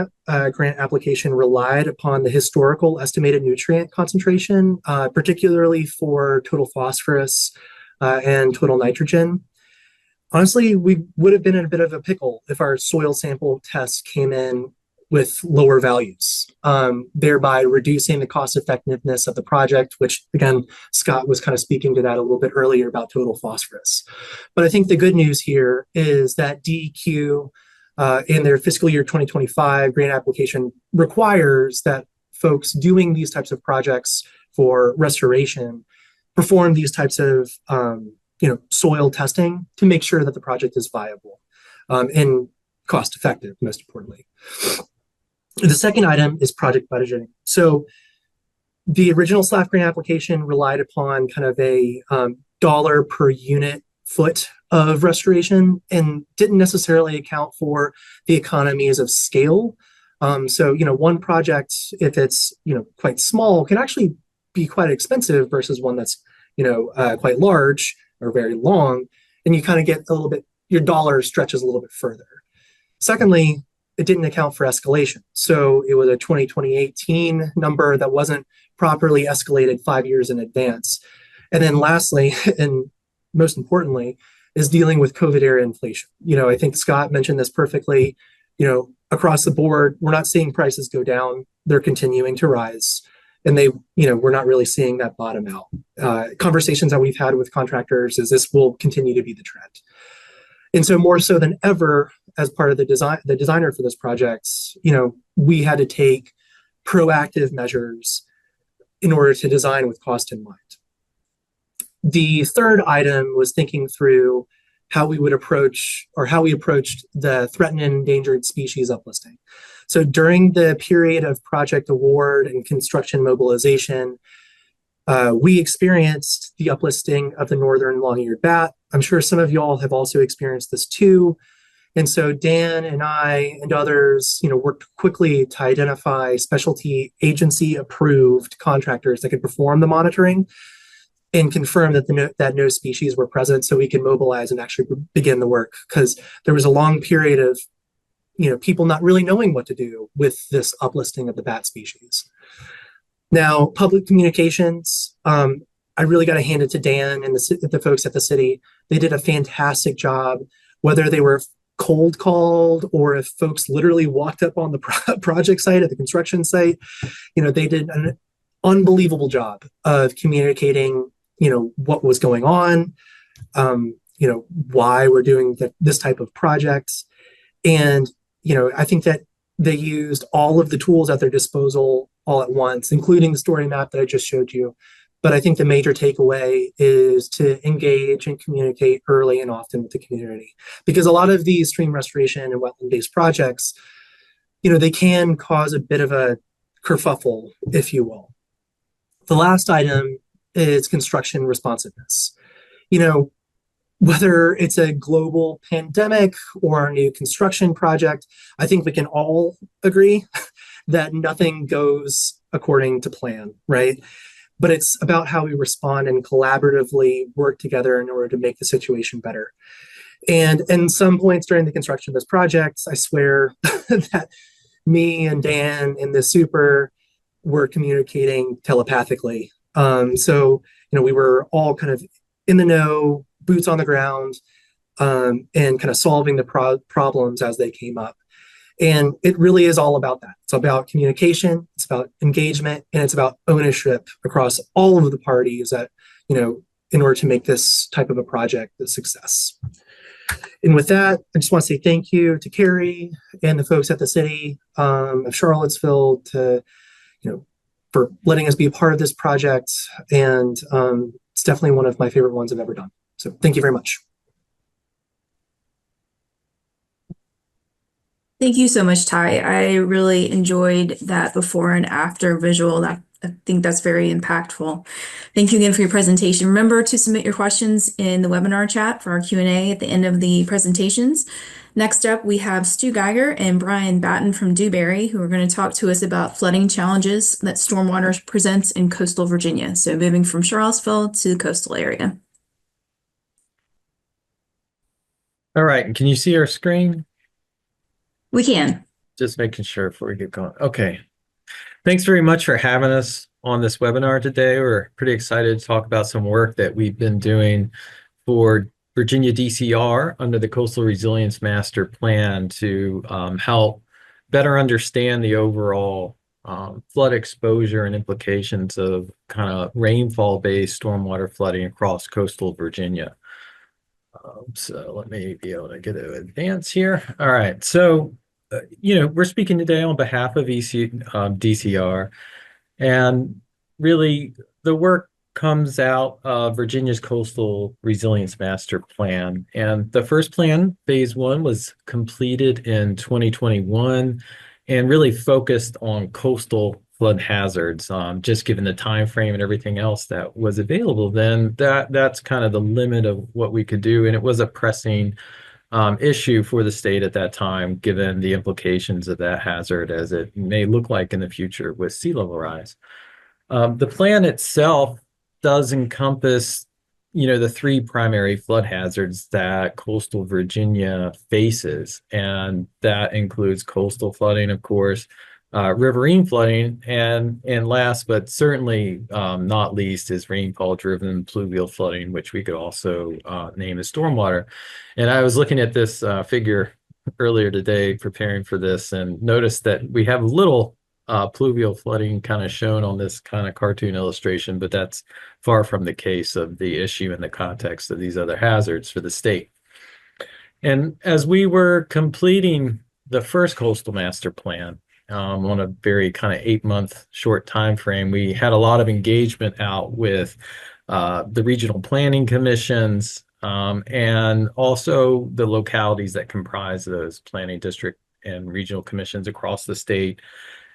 grant application relied upon the historical estimated nutrient concentration, particularly for total phosphorus and total nitrogen. Honestly, we would have been in a bit of a pickle if our soil sample tests came in with lower values, thereby reducing the cost effectiveness of the project, which again, Scott was kind of speaking to that a little bit earlier about total phosphorus. But I think the good news here is that DEQ in their fiscal year 2025 grant application requires that folks doing these types of projects for restoration perform these types of soil testing to make sure that the project is viable and cost effective, most importantly. The second item is project budgeting. So the original SLAF grant application relied upon kind of a dollar per unit foot of restoration and didn't necessarily account for the economies of scale. So, one project, if it's, quite small, can actually be quite expensive versus one that's, quite large or very long. And you kind of get a little bit, your dollar stretches a little bit further. Secondly, it didn't account for escalation. So it was a 2018 number that wasn't properly escalated 5 years in advance. And then lastly, and most importantly, is dealing with COVID era inflation. I think Scott mentioned this perfectly. Across the board, we're not seeing prices go down. They're continuing to rise. And we're not really seeing that bottom out. Conversations that we've had with contractors is this will continue to be the trend. And so more so than ever, as part of the designer for this project, we had to take proactive measures in order to design with cost in mind. The third item was thinking through how we approached the threatened and endangered species uplisting. So during the period of project award and construction mobilization, we experienced the uplisting of the northern long-eared bat. I'm sure some of y'all have also experienced this too. And so Dan and I and others, worked quickly to identify specialty agency approved contractors that could perform the monitoring and confirm that no species were present so we can mobilize and actually begin the work. Because there was a long period of, people not really knowing what to do with this uplisting of the bat species. Now, public communications, I really got to hand it to Dan and the folks at the city. They did a fantastic job, whether they were cold called or if folks literally walked up on the project site at the construction site. They did an unbelievable job of communicating, what was going on, why we're doing this type of projects. And, I think that they used all of the tools at their disposal all at once, including the story map that I just showed you. But I think the major takeaway is to engage and communicate early and often with the community, because a lot of these stream restoration and wetland-based projects, they can cause a bit of a kerfuffle, if you will. The last item is construction responsiveness. Whether it's a global pandemic or a new construction project, I think we can all agree that nothing goes according to plan, right? But it's about how we respond and collaboratively work together in order to make the situation better. And in some points during the construction of this project, I swear that me and Dan and the super were communicating telepathically. So, we were all kind of in the know, boots on the ground, and kind of solving the problems as they came up. And it really is all about that. It's about communication, it's about engagement, and it's about ownership across all of the parties that, in order to make this type of a project a success. And with that, I just want to say thank you to Carrie and the folks at the city of Charlottesville for letting us be a part of this project. And it's definitely one of my favorite ones I've ever done. So thank you very much. Thank you so much, Ty. I really enjoyed that before and after visual. I think that's very impactful. Thank you again for your presentation. Remember to submit your questions in the webinar chat for our Q&A at the end of the presentations. Next up, we have Stu Geiger and Brian Batten from Dewberry, who are going to talk to us about flooding challenges that stormwater presents in coastal Virginia. So moving from Charlottesville to the coastal area. All right, and can you see our screen? We can. Just making sure before we get going. Okay. Thanks very much for having us on this webinar today. We're pretty excited to talk about some work that we've been doing for Virginia DCR under the Coastal Resilience Master Plan to help better understand the overall flood exposure and implications of kind of rainfall-based stormwater flooding across coastal Virginia. So let me be able to get an advance here. All right. So, we're speaking today on behalf of DCR, and really the work comes out of Virginia's Coastal Resilience Master Plan. And the first plan, phase 1, was completed in 2021 and really focused on coastal flood hazards, just given the time frame and everything else that was available then. That's kind of the limit of what we could do, and it was a pressing issue for the state at that time, given the implications of that hazard as it may look like in the future with sea level rise. The plan itself does encompass, the three primary flood hazards that coastal Virginia faces, and that includes coastal flooding, of course, riverine flooding, and last but certainly not least is rainfall-driven pluvial flooding, which we could also name as stormwater. And I was looking at this figure earlier today, preparing for this, and noticed that we have a little pluvial flooding kind of shown on this kind of cartoon illustration, but that's far from the case of the issue in the context of these other hazards for the state. And as we were completing the first coastal master plan, on a very kind of 8-month short time frame, we had a lot of engagement out with the regional planning commissions, and also the localities that comprise those planning district and regional commissions across the state,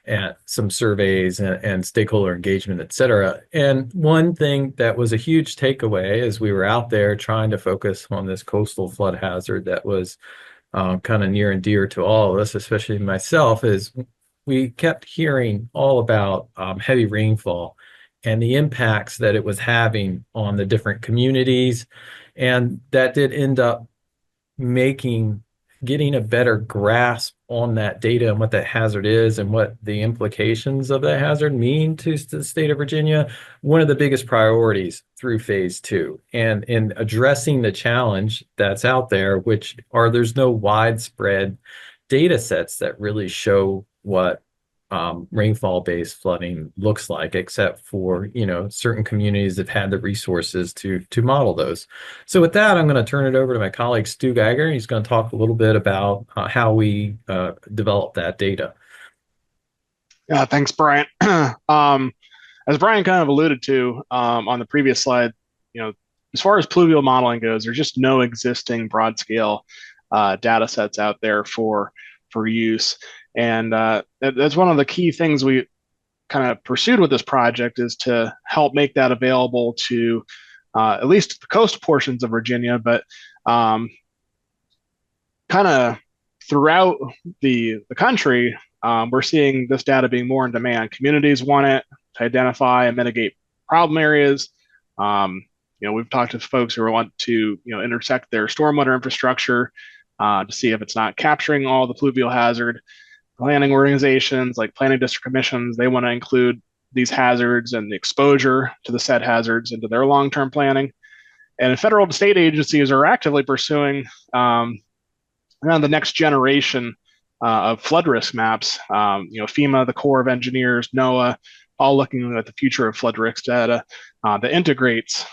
and some surveys and stakeholder engagement, et cetera. And one thing that was a huge takeaway as we were out there trying to focus on this coastal flood hazard that was kind of near and dear to all of us, especially myself, is we kept hearing all about heavy rainfall and the impacts that it was having on the different communities. And that did end up getting a better grasp on that data and what that hazard is and what the implications of that hazard mean to the state of Virginia, one of the biggest priorities through phase 2. And in addressing the challenge that's out there, there's no widespread data sets that really show what rainfall-based flooding looks like, except for, certain communities that had the resources to model those. So with that, I'm going to turn it over to my colleague, Stu Geiger. He's going to talk a little bit about how we develop that data. Yeah, thanks, Brian. As Brian kind of alluded to on the previous slide, as far as pluvial modeling goes, there's just no existing broad scale data sets out there for use. And that's one of the key things we kind of pursued with this project, is to help make that available to at least the coastal portions of Virginia, but kind of throughout the country, we're seeing this data being more in demand. Communities want it to identify and mitigate problem areas. We've talked to folks who want to intersect their stormwater infrastructure to see if it's not capturing all the pluvial hazard. Planning organizations like planning district commissions, they want to include these hazards and the exposure to the said hazards into their long-term planning. And federal and state agencies are actively pursuing around the next generation of flood risk maps. FEMA, the Corps of Engineers, NOAA, all looking at the future of flood risk data that integrates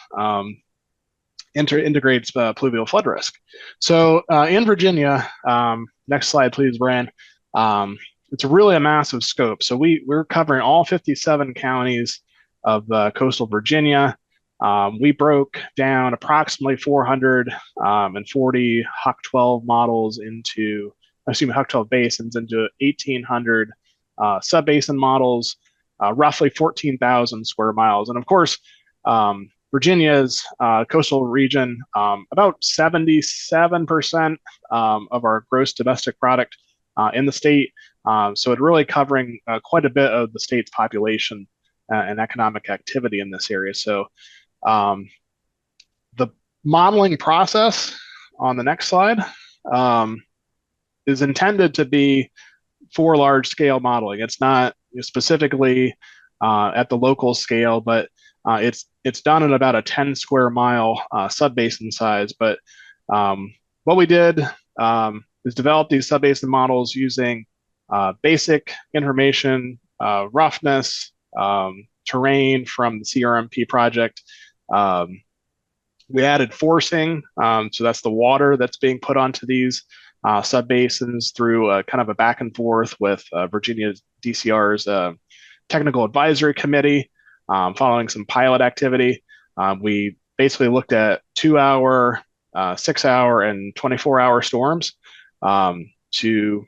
pluvial flood risk. So in Virginia, next slide, please, Brian. It's really a massive scope. So we're covering all 57 counties of coastal Virginia. We broke down approximately 440 HUC 12 models HUC 12 basins into 1,800 sub-basin models, roughly 14,000 square miles. And of course, Virginia's coastal region, about 77% of our gross domestic product in the state. So it's really covering quite a bit of the state's population and economic activity in this area. So the modeling process on the next slide is intended to be for large scale modeling. It's not specifically at the local scale, but it's done at about a 10 square mile sub-basin size. But what we did is develop these sub-basin models using basic information, roughness, terrain from the CRMP project. We added forcing, so that's the water that's being put onto these sub-basins through kind of a back and forth with Virginia DCR's technical advisory committee, following some pilot activity. We basically looked at 2-hour, 6-hour, and 24-hour storms to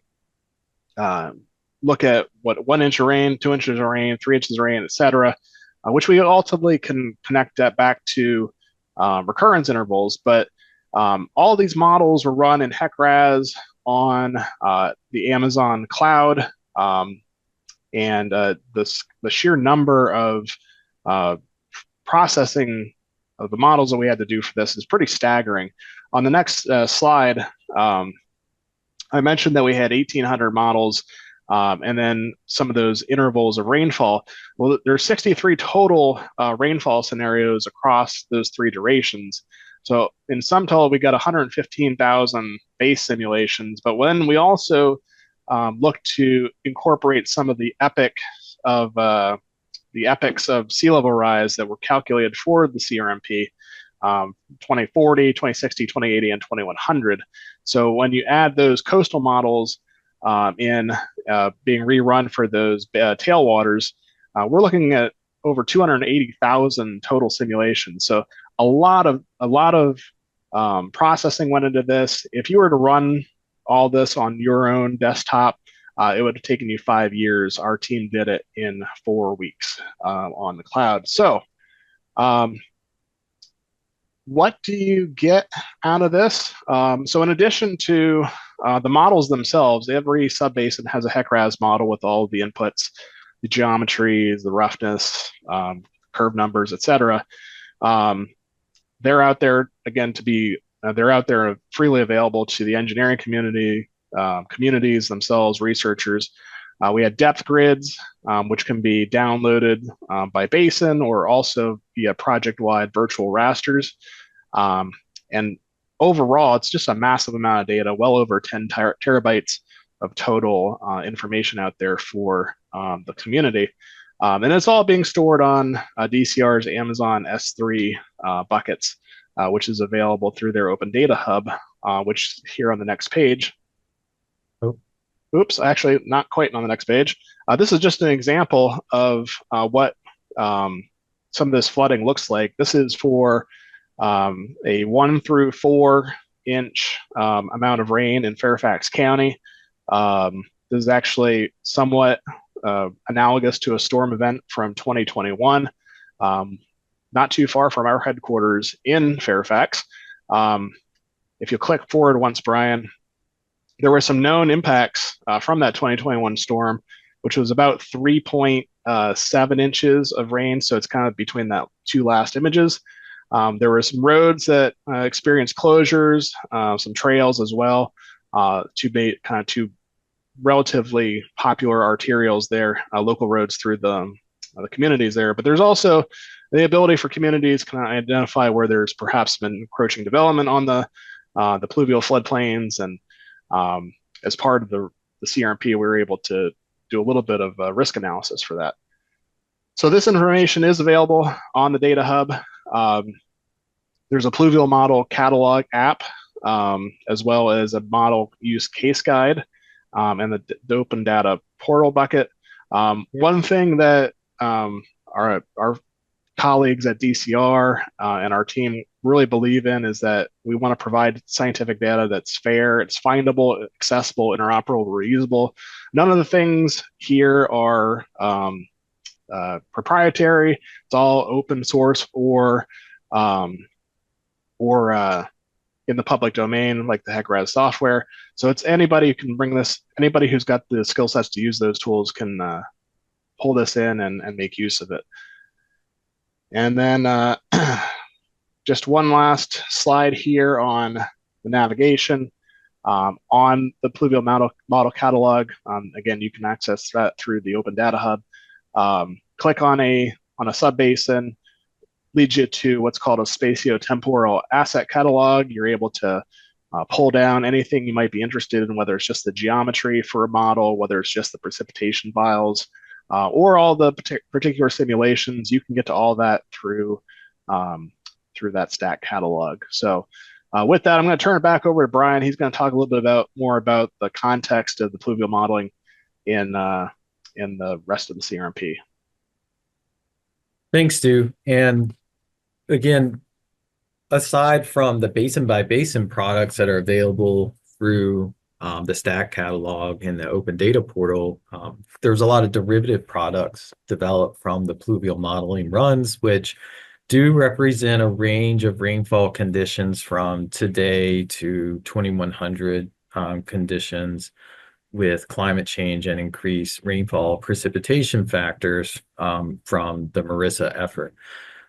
look at what 1 inch of rain, 2 inches of rain, 3 inches of rain, etc., which we ultimately can connect that back to recurrence intervals. But all these models were run in HEC-RAS on the Amazon cloud, and the sheer number of processing of the models that we had to do for this is pretty staggering. On the next slide, I mentioned that we had 1,800 models, and then some of those intervals of rainfall. Well, there are 63 total rainfall scenarios across those 3 durations. So in sum total, we got 115,000 base simulations. But when we also look to incorporate some of the epics of sea level rise that were calculated for the CRMP, 2040, 2060, 2080, and 2100. So when you add those coastal models in being rerun for those tailwaters, we're looking at over 280,000 total simulations. So a lot of processing went into this. If you were to run all this on your own desktop, it would have taken you 5 years. Our team did it in 4 weeks on the cloud. So what do you get out of this? So in addition to the models themselves, every subbasin has a HEC-RAS model with all the inputs, the geometries, the roughness, curve numbers, etc. They're out there again they're out there freely available to the engineering community, communities themselves, researchers. We had depth grids, which can be downloaded by basin or also via project-wide virtual rasters. And overall, it's just a massive amount of data, well over 10 terabytes of total information out there for the community. And it's all being stored on DCR's Amazon S3 buckets, which is available through their Open Data Hub, which here on the next page. Oops, actually not quite on the next page. This is just an example of what some of this flooding looks like. This is for a 1 through 4 inch amount of rain in Fairfax County. This is actually somewhat analogous to a storm event from 2021, not too far from our headquarters in Fairfax. If you click forward once, Brian, there were some known impacts from that 2021 storm, which was about 3.7 inches of rain. So it's kind of between that 2 last images. There were some roads that experienced closures, some trails as well, two relatively popular arterials there, local roads through the communities there. But there's also the ability for communities to identify where there's perhaps been encroaching development on the pluvial floodplains. And as part of the CRMP, we were able to do a little bit of risk analysis for that. So this information is available on the Data Hub. There's a pluvial model catalog app, as well as a model use case guide, and the open data portal bucket. One thing that our colleagues at DCR and our team really believe in is that we want to provide scientific data that's fair, it's findable, accessible, interoperable, reusable. None of the things here are proprietary. It's all open source or in the public domain, like the HEC-RAS software. So it's anybody who can bring this, anybody who's got the skill sets to use those tools can pull this in and make use of it. And then just one last slide here on the navigation. On the pluvial model catalog, again, you can access that through the Open Data Hub. Click on a subbasin, leads you to what's called a spatiotemporal asset catalog. You're able to pull down anything you might be interested in, whether it's just the geometry for a model, whether it's just the precipitation files, or all the particular simulations. You can get to all that through that stack catalog. So with that, I'm going to turn it back over to Brian. He's going to talk a little bit more about the context of the pluvial modeling in the rest of the CRMP. Thanks, Stu. And again, aside from the basin by basin products that are available through the stack catalog and the open data portal, there's a lot of derivative products developed from the pluvial modeling runs, which do represent a range of rainfall conditions from today to 2100 conditions, with climate change and increased rainfall precipitation factors from the Marissa effort.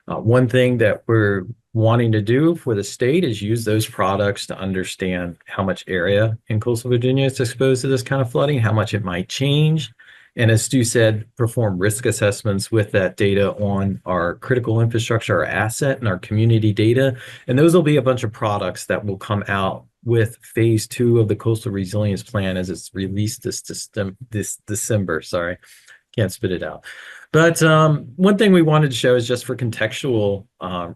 One thing that we're wanting to do for the state is use those products to understand how much area in coastal Virginia is exposed to this kind of flooding, how much it might change. And as Stu said, perform risk assessments with that data on our critical infrastructure, our asset, and our community data. And those will be a bunch of products that will come out with phase 2 of the Coastal Resilience Plan as it's released this December. Sorry, can't spit it out. But one thing we wanted to show is just for contextual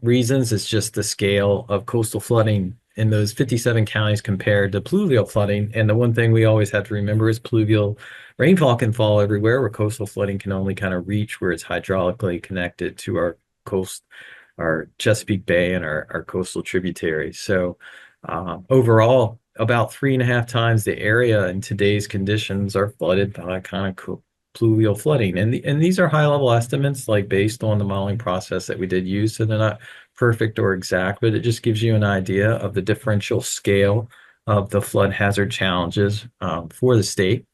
reasons, it's just the scale of coastal flooding in those 57 counties compared to pluvial flooding. And the one thing we always have to remember is pluvial rainfall can fall everywhere, where coastal flooding can only kind of reach where it's hydraulically connected to our coast, our Chesapeake Bay and our coastal tributaries. So overall, about 3.5 times the area in today's conditions are flooded by kind of pluvial flooding. And these are high level estimates, like based on the modeling process that we did use. So they're not perfect or exact, but it just gives you an idea of the differential scale of the flood hazard challenges for the state.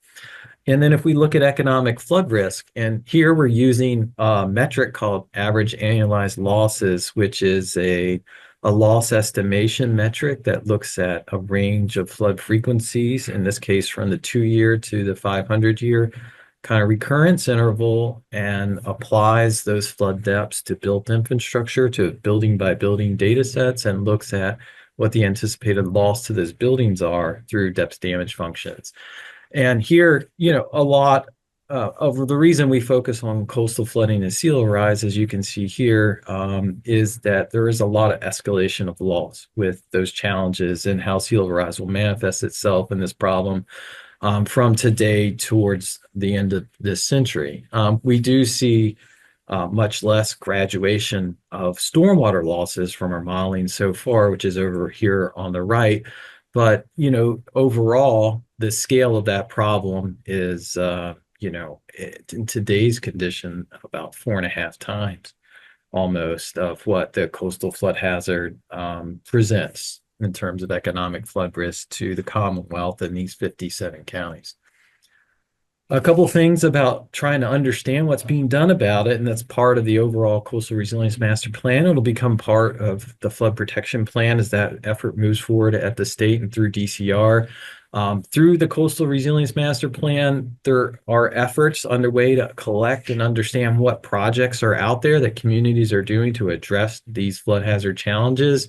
And then if we look at economic flood risk, and here we're using a metric called average annualized losses, which is a loss estimation metric that looks at a range of flood frequencies, in this case from the 2-year to the 500-year kind of recurrence interval, and applies those flood depths to built infrastructure, to building by building data sets, and looks at what the anticipated loss to those buildings are through depth damage functions. And here, a lot of the reason we focus on coastal flooding and sea level rise, as you can see here, is that there is a lot of escalation of loss with those challenges and how sea level rise will manifest itself in this problem from today towards the end of this century. We do see much less graduation of stormwater losses from our modeling so far, which is over here on the right. But, overall, the scale of that problem is, in today's condition, about 4.5 times almost of what the coastal flood hazard presents in terms of economic flood risk to the Commonwealth in these 57 counties. A couple things about trying to understand what's being done about it, and that's part of the overall Coastal Resilience Master Plan. It'll become part of the Flood Protection Plan as that effort moves forward at the state and through DCR. Through the Coastal Resilience Master Plan, there are efforts underway to collect and understand what projects are out there that communities are doing to address these flood hazard challenges.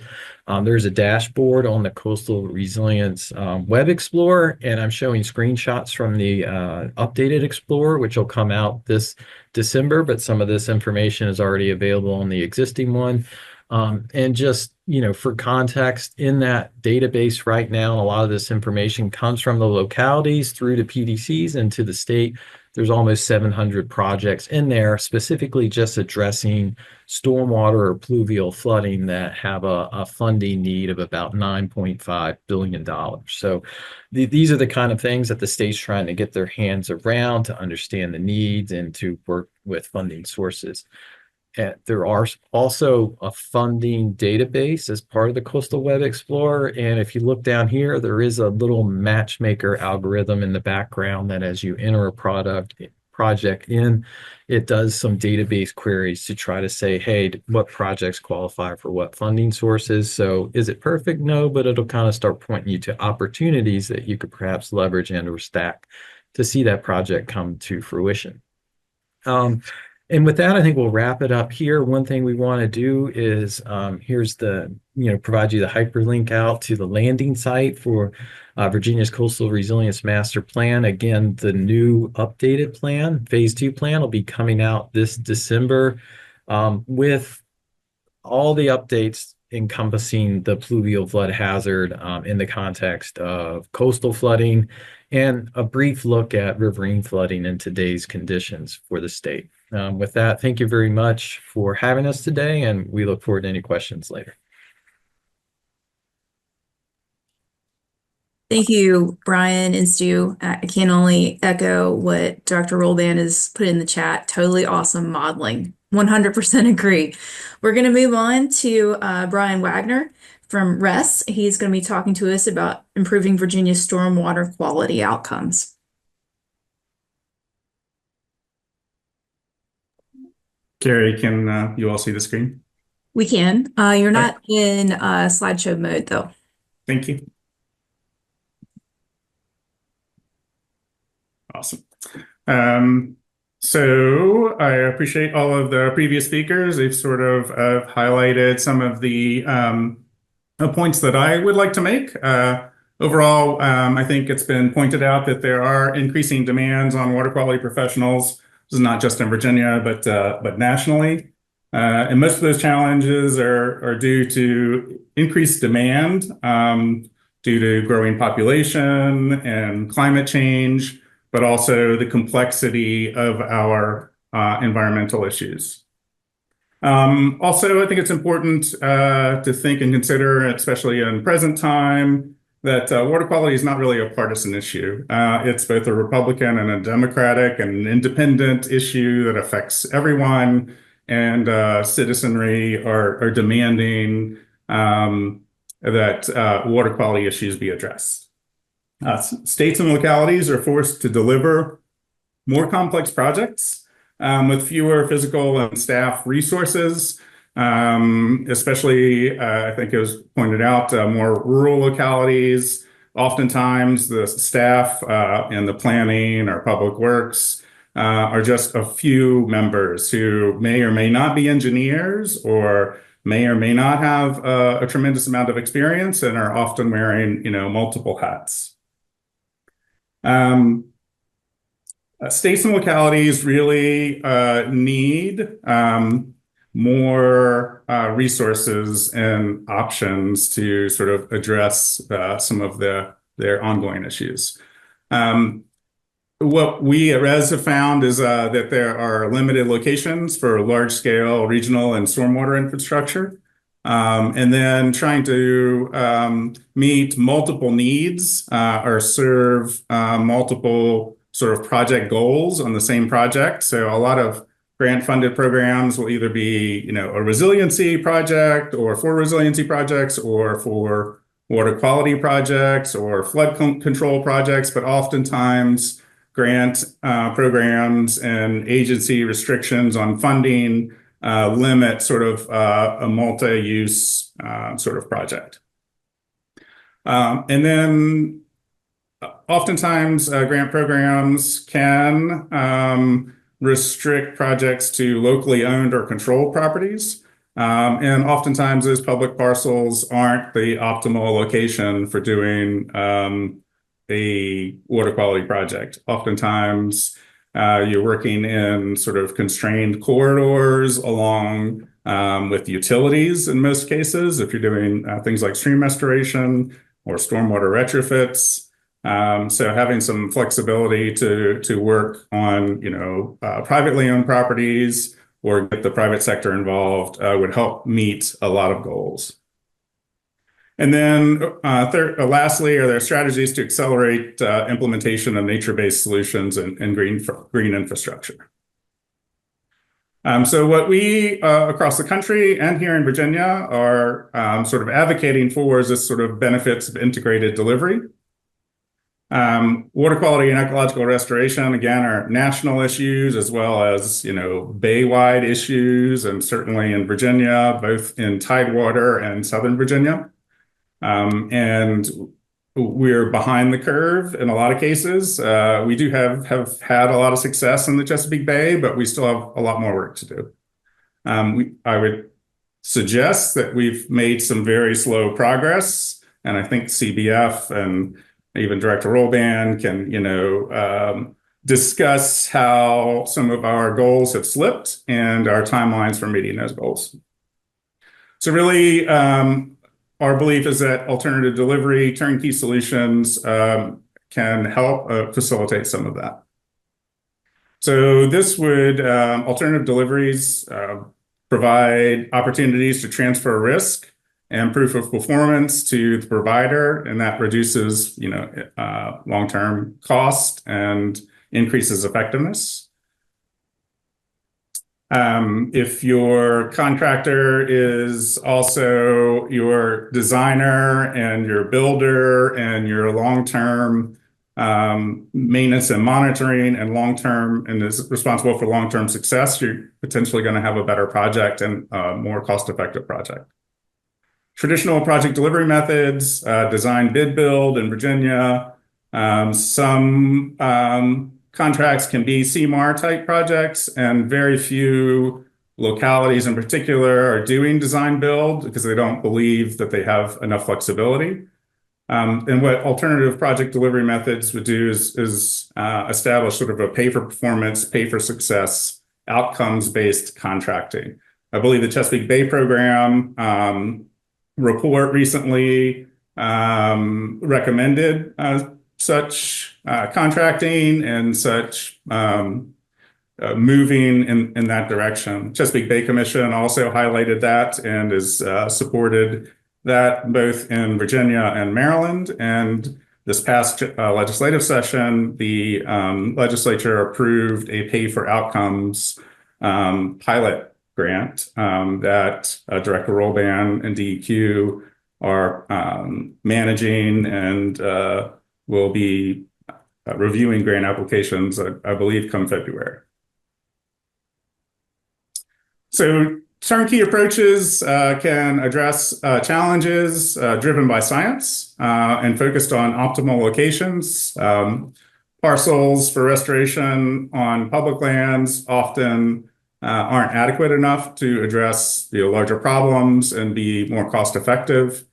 There's a dashboard on the Coastal Resilience Web Explorer, and I'm showing screenshots from the updated Explorer, which will come out this December, but some of this information is already available on the existing one. And just, for context, in that database right now, a lot of this information comes from the localities through to PDCs and to the state. There's almost 700 projects in there specifically just addressing stormwater or pluvial flooding that have a funding need of about $9.5 billion. So these are the kind of things that the state's trying to get their hands around to understand the needs and to work with funding sources. There are also a funding database as part of the Coastal Web Explorer. And if you look down here, there is a little matchmaker algorithm in the background that as you enter a project in, it does some database queries to try to say, hey, what projects qualify for what funding sources? So is it perfect? No, but it'll kind of start pointing you to opportunities that you could perhaps leverage and or stack to see that project come to fruition. And with that, I think we'll wrap it up here. One thing we want to do is here's provide you the hyperlink out to the landing site for Virginia's Coastal Resilience Master Plan. Again, the new updated plan, phase 2 plan, will be coming out this December with all the updates encompassing the pluvial flood hazard in the context of coastal flooding and a brief look at riverine flooding in today's conditions for the state. With that, thank you very much for having us today, and we look forward to any questions later. Thank you, Brian and Stu. I can only echo what Dr. Roldan has put in the chat. Totally awesome modeling. 100% agree. We're going to move on to Brian Wagner from RES. He's going to be talking to us about improving Virginia's stormwater quality outcomes. Carrie, can you all see the screen? We can. You're not in slideshow mode, though. Thank you. Awesome. So I appreciate all of the previous speakers. They've sort of highlighted some of the points that I would like to make. Overall, I think it's been pointed out that there are increasing demands on water quality professionals. This is not just in Virginia, but nationally. And most of those challenges are due to increased demand due to growing population and climate change, but also the complexity of our environmental issues. Also, I think it's important to think and consider, especially in present time, that water quality is not really a partisan issue. It's both a Republican and a Democratic and an independent issue that affects everyone, and citizenry are demanding that water quality issues be addressed. States and localities are forced to deliver more complex projects with fewer physical and staff resources, especially, I think it was pointed out, more rural localities. Oftentimes, the staff in the planning or public works are just a few members who may or may not be engineers or may or may not have a tremendous amount of experience and are often wearing, multiple hats. States and localities really need more resources and options to sort of address some of their ongoing issues. What we at RES have found is that there are limited locations for large-scale regional and stormwater infrastructure. And then trying to meet multiple needs or serve multiple sort of project goals on the same project. So a lot of grant-funded programs will either be, a resiliency project or for resiliency projects or for water quality projects or flood control projects, but oftentimes grant programs and agency restrictions on funding limit sort of a multi-use sort of project. And then oftentimes grant programs can restrict projects to locally owned or controlled properties. And oftentimes those public parcels aren't the optimal location for doing a water quality project. Oftentimes, you're working in sort of constrained corridors along with utilities in most cases, if you're doing things like stream restoration or stormwater retrofits. So having some flexibility to work on, privately owned properties or get the private sector involved would help meet a lot of goals. And then lastly, are there strategies to accelerate implementation of nature-based solutions and green infrastructure? So what we across the country and here in Virginia are sort of advocating for is this sort of benefits of integrated delivery. Water quality and ecological restoration, again, are national issues as well as, bay-wide issues, and certainly in Virginia, both in Tidewater and Southern Virginia. And we're behind the curve in a lot of cases. We do have had a lot of success in the Chesapeake Bay, but we still have a lot more work to do. I would suggest that we've made some very slow progress, and I think CBF and even Director Roldan can, discuss how some of our goals have slipped and our timelines for meeting those goals. So really, our belief is that alternative delivery, turnkey solutions can help facilitate some of that. So this would, alternative deliveries provide opportunities to transfer risk and proof of performance to the provider, and that reduces, long-term cost and increases effectiveness. If your contractor is also your designer and your builder and your long-term maintenance and monitoring and long-term and is responsible for long-term success, you're potentially going to have a better project and a more cost-effective project. Traditional project delivery methods, design, bid, build in Virginia. Some contracts can be CMAR type projects, and very few localities in particular are doing design build because they don't believe that they have enough flexibility. And what alternative project delivery methods would do is establish sort of a pay for performance, pay for success, outcomes-based contracting. I believe the Chesapeake Bay program report recently recommended such contracting and such moving in that direction. Chesapeake Bay Commission also highlighted that and is supported that both in Virginia and Maryland. And this past legislative session, the legislature approved a pay for outcomes pilot grant that Director Rolban and DEQ are managing and will be reviewing grant applications, I believe, come February. So turnkey approaches can address challenges driven by science and focused on optimal locations. Parcels for restoration on public lands often aren't adequate enough to address larger problems and be more cost effective.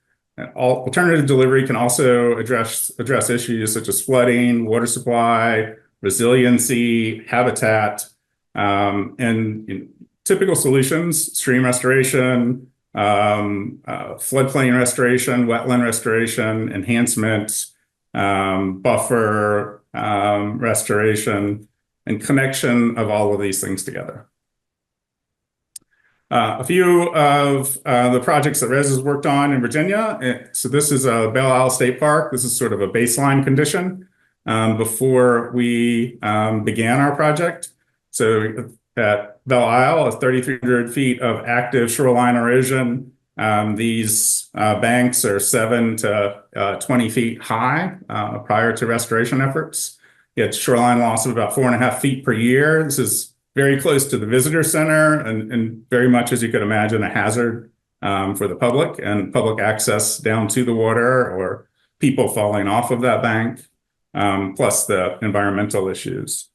Alternative delivery can also address issues such as flooding, water supply, resiliency, habitat, and typical solutions: stream restoration, floodplain restoration, wetland restoration, enhancement, buffer restoration, and connection of all of these things together. A few of the projects that RES has worked on in Virginia. So this is a Belle Isle State Park. This is sort of a baseline condition before we began our project. So at Belle Isle, 3,300 feet of active shoreline erosion. These banks are 7 to 20 feet high prior to restoration efforts. You had shoreline loss of about 4.5 feet per year. This is very close to the visitor center and very much, as you could imagine, a hazard for the public and public access down to the water or people falling off of that bank, plus the environmental issues.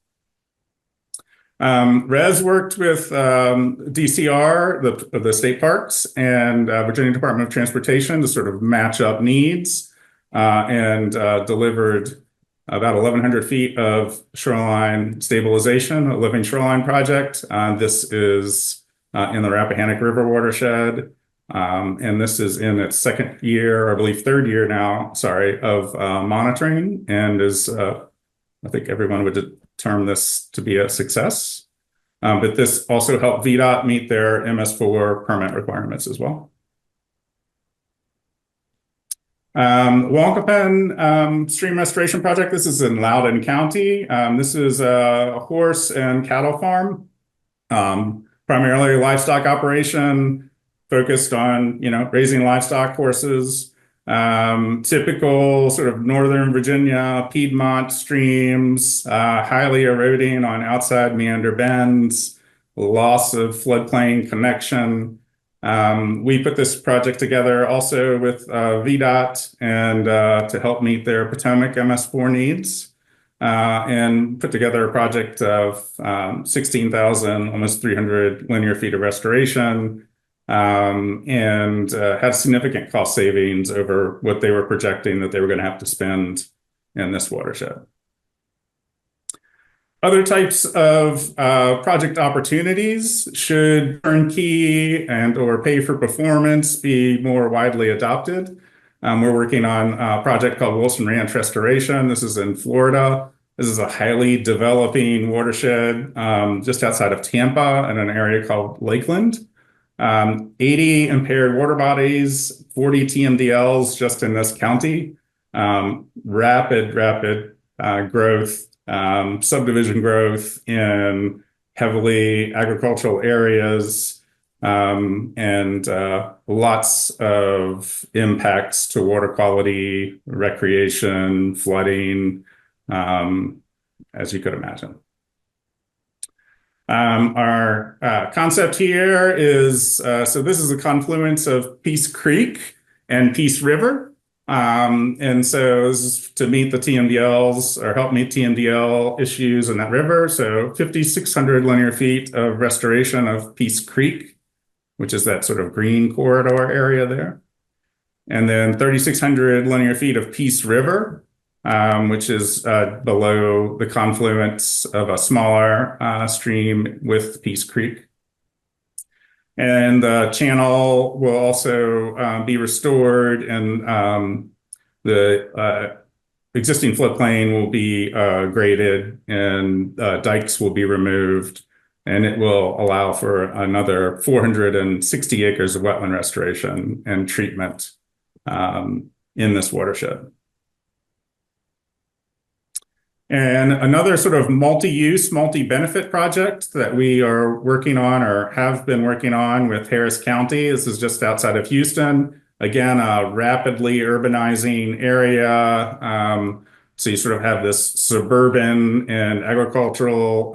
RES worked with DCR, the state parks, and Virginia Department of Transportation to sort of match up needs and delivered about 1,100 feet of shoreline stabilization, a living shoreline project. This is in the Rappahannock River watershed. And this is in its second year, I believe third year now, of monitoring, and is, I think everyone would term this to be a success. But this also helped VDOT meet their MS4 permit requirements as well. Wankapen Stream Restoration Project. This is in Loudoun County. This is a horse and cattle farm, primarily a livestock operation focused on, raising livestock horses. Typical sort of Northern Virginia, Piedmont streams, highly eroding on outside meander bends, loss of floodplain connection. We put this project together also with VDOT and to help meet their Potomac MS4 needs, and put together a project of 16,000, almost 300 linear feet of restoration, and had significant cost savings over what they were projecting that they were going to have to spend in this watershed. Other types of project opportunities, should turnkey and or pay for performance be more widely adopted. We're working on a project called Wilson Ranch Restoration. This is in Florida. This is a highly developing watershed just outside of Tampa in an area called Lakeland. 80 impaired water bodies, 40 TMDLs just in this county. Rapid growth, subdivision growth in heavily agricultural areas, and lots of impacts to water quality, recreation, flooding, as you could imagine. Our concept here is, so this is a confluence of Peace Creek and Peace River. And so this is to meet the TMDLs or help meet TMDL issues in that river. So 5,600 linear feet of restoration of Peace Creek, which is that sort of green corridor area there. And then 3,600 linear feet of Peace River, which is below the confluence of a smaller stream with Peace Creek. And the channel will also be restored, and the existing floodplain will be graded, and dikes will be removed, and it will allow for another 460 acres of wetland restoration and treatment in this watershed. And another sort of multi-use, multi-benefit project that we are working on or have been working on with Harris County. This is just outside of Houston. Again, a rapidly urbanizing area. So you sort of have this suburban and agricultural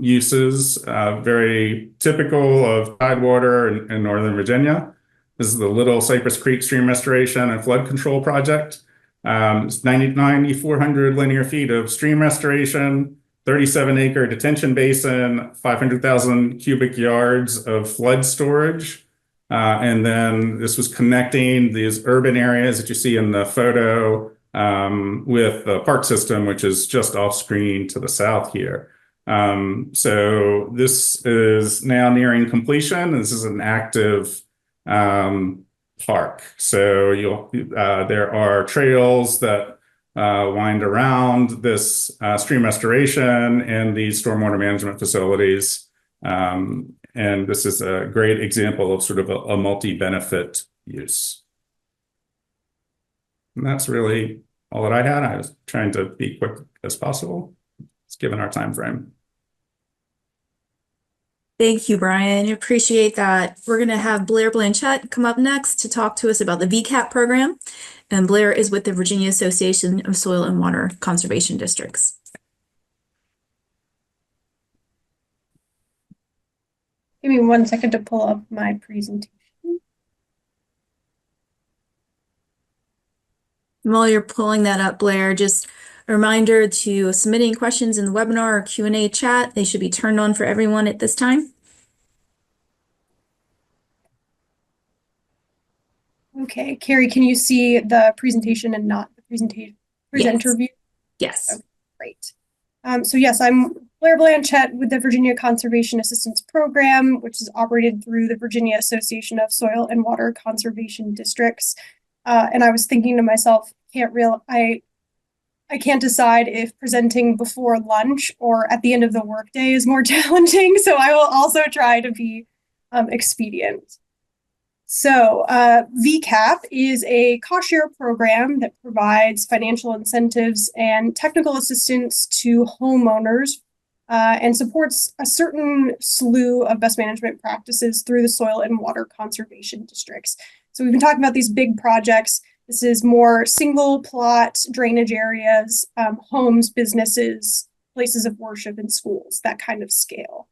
uses, very typical of Tidewater in Northern Virginia. This is the Little Cypress Creek Stream Restoration and Flood Control Project. It's 9,400 linear feet of stream restoration, 37-acre detention basin, 500,000 cubic yards of flood storage. And then this was connecting these urban areas that you see in the photo with the park system, which is just off screen to the south here. So this is now nearing completion. This is an active park. So there are trails that wind around this stream restoration and these stormwater management facilities. And this is a great example of sort of a multi-benefit use. And that's really all that I had. I was trying to be quick as possible, given our time frame. Thank you, Brian. Appreciate that. We're going to have Blair Blanchette come up next to talk to us about the VCAP program. And Blair is with the Virginia Association of Soil and Water Conservation Districts. Give me 1 second to pull up my presentation. And while you're pulling that up, Blair, just a reminder to submit any questions in the webinar or Q&A chat. They should be turned on for everyone at this time. Okay, Carrie, can you see the presentation and not the presenter view? Yes. Okay, great. So yes, I'm Blair Blanchette with the Virginia Conservation Assistance Program, which is operated through the Virginia Association of Soil and Water Conservation Districts. And I was thinking to myself, I can't decide if presenting before lunch or at the end of the workday is more challenging. So I will also try to be expedient. So VCAP is a cost share program that provides financial incentives and technical assistance to homeowners and supports a certain slew of best management practices through the soil and water conservation districts. So we've been talking about these big projects. This is more single plot drainage areas, homes, businesses, places of worship, and schools, that kind of scale.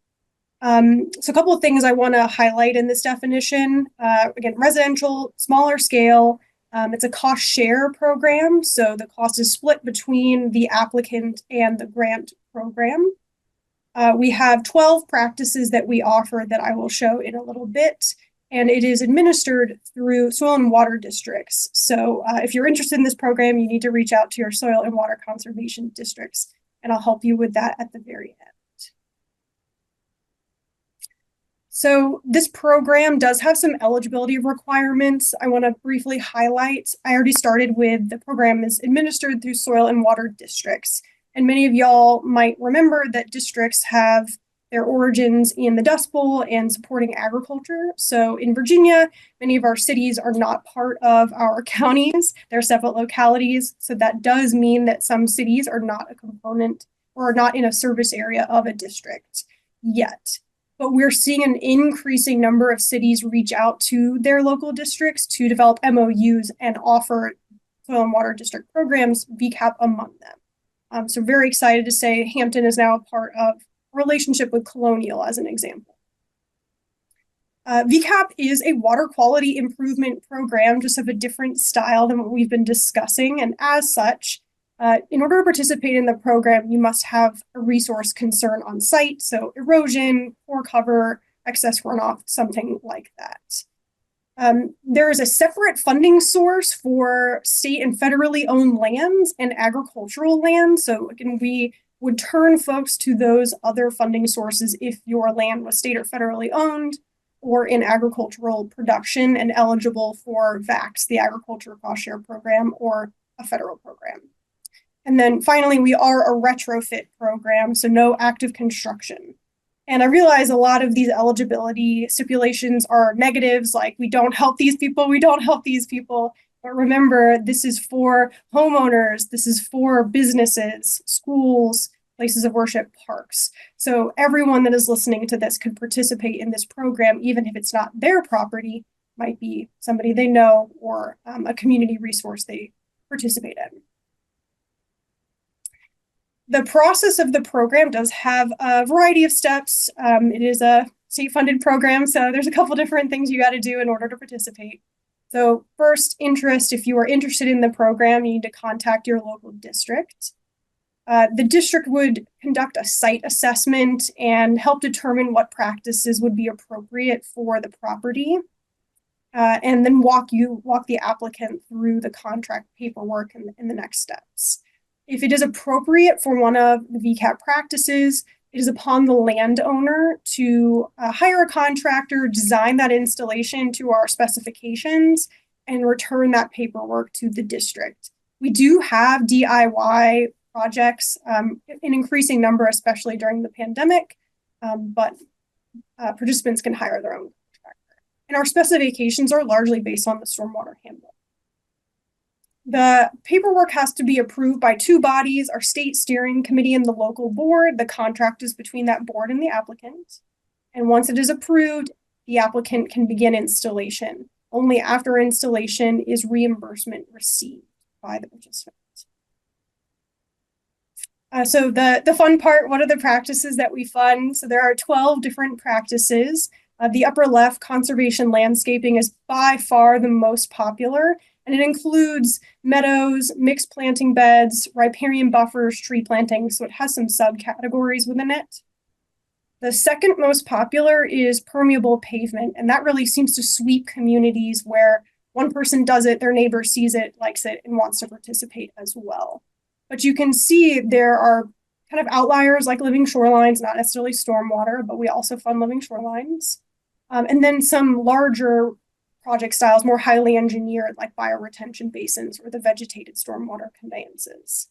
So a couple of things I want to highlight in this definition. Again, residential, smaller scale. It's a cost share program, so the cost is split between the applicant and the grant program. We have 12 practices that we offer that I will show in a little bit, and it is administered through soil and water districts. So if you're interested in this program, you need to reach out to your soil and water conservation districts, and I'll help you with that at the very end. So this program does have some eligibility requirements I want to briefly highlight. I already started with the program is administered through soil and water districts. And many of y'all might remember that districts have their origins in the Dust Bowl and supporting agriculture. So in Virginia, many of our cities are not part of our counties. They're separate localities. So that does mean that some cities are not a component or are not in a service area of a district yet. But we're seeing an increasing number of cities reach out to their local districts to develop MOUs and offer soil and water district programs, VCAP among them. So very excited to say Hampton is now a part of a relationship with Colonial as an example. VCAP is a water quality improvement program, just of a different style than what we've been discussing. And as such, in order to participate in the program, you must have a resource concern on site. So erosion, poor cover, excess runoff, something like that. There is a separate funding source for state and federally owned lands and agricultural lands. So again, we would turn folks to those other funding sources if your land was state or federally owned or in agricultural production and eligible for VAX, the Agriculture Cost Share Program, or a federal program. And then finally, we are a retrofit program, so no active construction. And I realize a lot of these eligibility stipulations are negatives, like we don't help these people, we don't help these people. But remember, this is for homeowners, this is for businesses, schools, places of worship, parks. So everyone that is listening to this could participate in this program, even if it's not their property, might be somebody they know or a community resource they participate in. The process of the program does have a variety of steps. It is a state-funded program, so there's a couple different things you got to do in order to participate. So first, interest. If you are interested in the program, you need to contact your local district. The district would conduct a site assessment and help determine what practices would be appropriate for the property, and then walk the applicant through the contract paperwork and the next steps. If it is appropriate for one of the VCAP practices, it is upon the landowner to hire a contractor, design that installation to our specifications, and return that paperwork to the district. We do have DIY projects, an increasing number, especially during the pandemic, but participants can hire their own contractor. And our specifications are largely based on the Stormwater Handbook. The paperwork has to be approved by two bodies, our state steering committee and the local board. The contract is between that board and the applicant. And once it is approved, the applicant can begin installation. Only after installation is reimbursement received by the participant. So the fun part, what are the practices that we fund? So there are 12 different practices. The upper left, conservation landscaping, is by far the most popular. And it includes meadows, mixed planting beds, riparian buffers, tree planting. So it has some subcategories within it. The second most popular is permeable pavement. And that really seems to sweep communities where one person does it, their neighbor sees it, likes it, and wants to participate as well. But you can see there are kind of outliers like living shorelines, not necessarily stormwater, but we also fund living shorelines. And then some larger project styles, more highly engineered, like bioretention basins or the vegetated stormwater conveyances.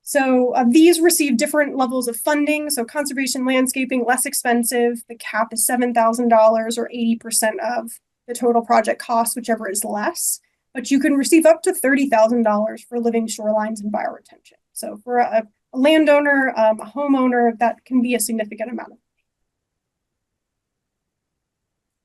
So these receive different levels of funding. So conservation landscaping, less expensive. The cap is $7,000 or 80% of the total project cost, whichever is less. But you can receive up to $30,000 for living shorelines and bioretention. So for a landowner, a homeowner, that can be a significant amount of.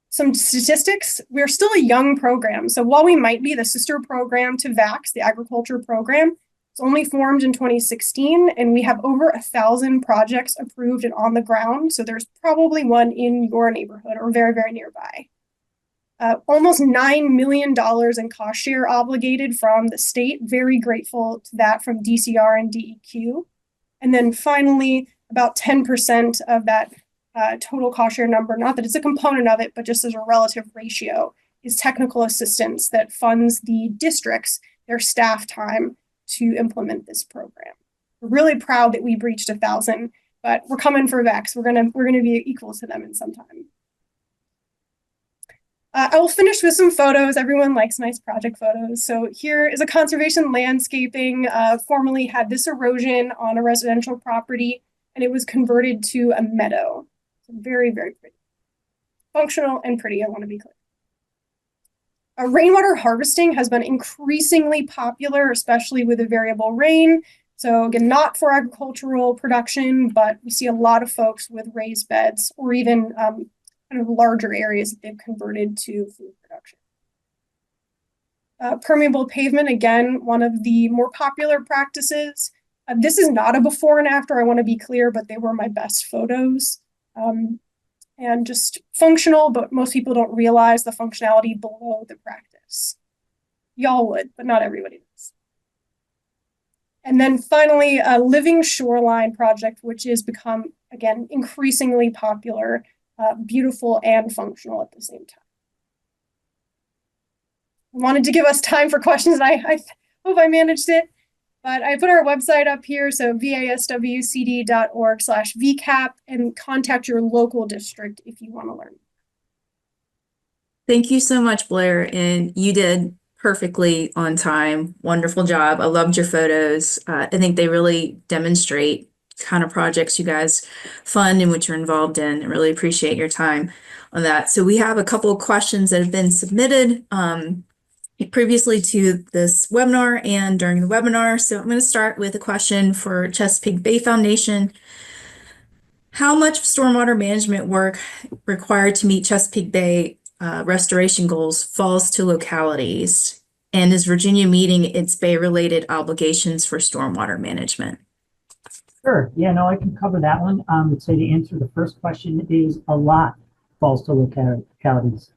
Some statistics, we're still a young program. So while we might be the sister program to VAX, the agriculture program, it's only formed in 2016, and we have over 1,000 projects approved and on the ground. So there's probably one in your neighborhood or very, very nearby. Almost $9 million in cost share obligated from the state. Very grateful to that from DCR and DEQ. And then finally, about 10% of that total cost share number, not that it's a component of it, but just as a relative ratio, is technical assistance that funds the districts, their staff time to implement this program. We're really proud that we breached 1,000, but we're coming for VEX. We're gonna be equal to them in some time. I will finish with some photos. Everyone likes nice project photos. So here is a conservation landscaping, formerly had this erosion on a residential property. and it was converted to a meadow. So very, very pretty. Functional and pretty, I want to be clear. Rainwater harvesting has been increasingly popular, especially with the variable rain. So again, not for agricultural production, but we see a lot of folks with raised beds or even kind of larger areas that they've converted to food production. Permeable pavement, again, one of the more popular practices. This is not a before and after, I want to be clear, but they were my best photos. And just functional, but most people don't realize the functionality below the practice. Y'all would, but not everybody does. And then finally, a living shoreline project, which has become, again, increasingly popular, beautiful and functional at the same time. I wanted to give us time for questions, and I hope I managed it. But I put our website up here, so vaswcd.org/VCAP, and contact your local district if you want to learn. Thank you so much, Blair, and you did perfectly on time. Wonderful job. I loved your photos. I think they really demonstrate kind of projects you guys fund and what you're involved in. I really appreciate your time on that. So we have a couple of questions that have been submitted previously to this webinar and during the webinar. So I'm going to start with a question for Chesapeake Bay Foundation. How much stormwater management work required to meet Chesapeake Bay restoration goals falls to localities? And is Virginia meeting its Bay-related obligations for stormwater management? Sure. Yeah, no, I can cover that one. I'd say to answer the first question is a lot falls to localities.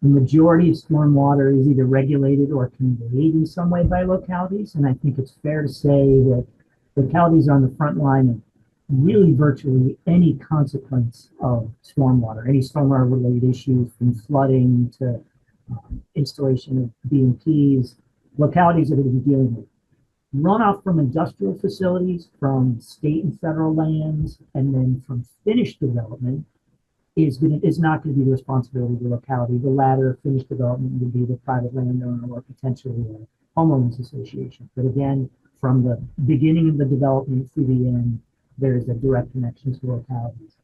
The majority of stormwater is either regulated or conveyed in some way by localities. And I think it's fair to say that localities are on the front line of really virtually any consequence of stormwater, any stormwater related issues from flooding to installation of BMPs. Localities are going to be dealing with runoff from industrial facilities, from state and federal lands, and then from finished development is not going to be the responsibility of the locality. The latter, finished development, would be the private landowner or potentially a homeowners association. But again, from the beginning of the development through the end, there is a direct connection to localities.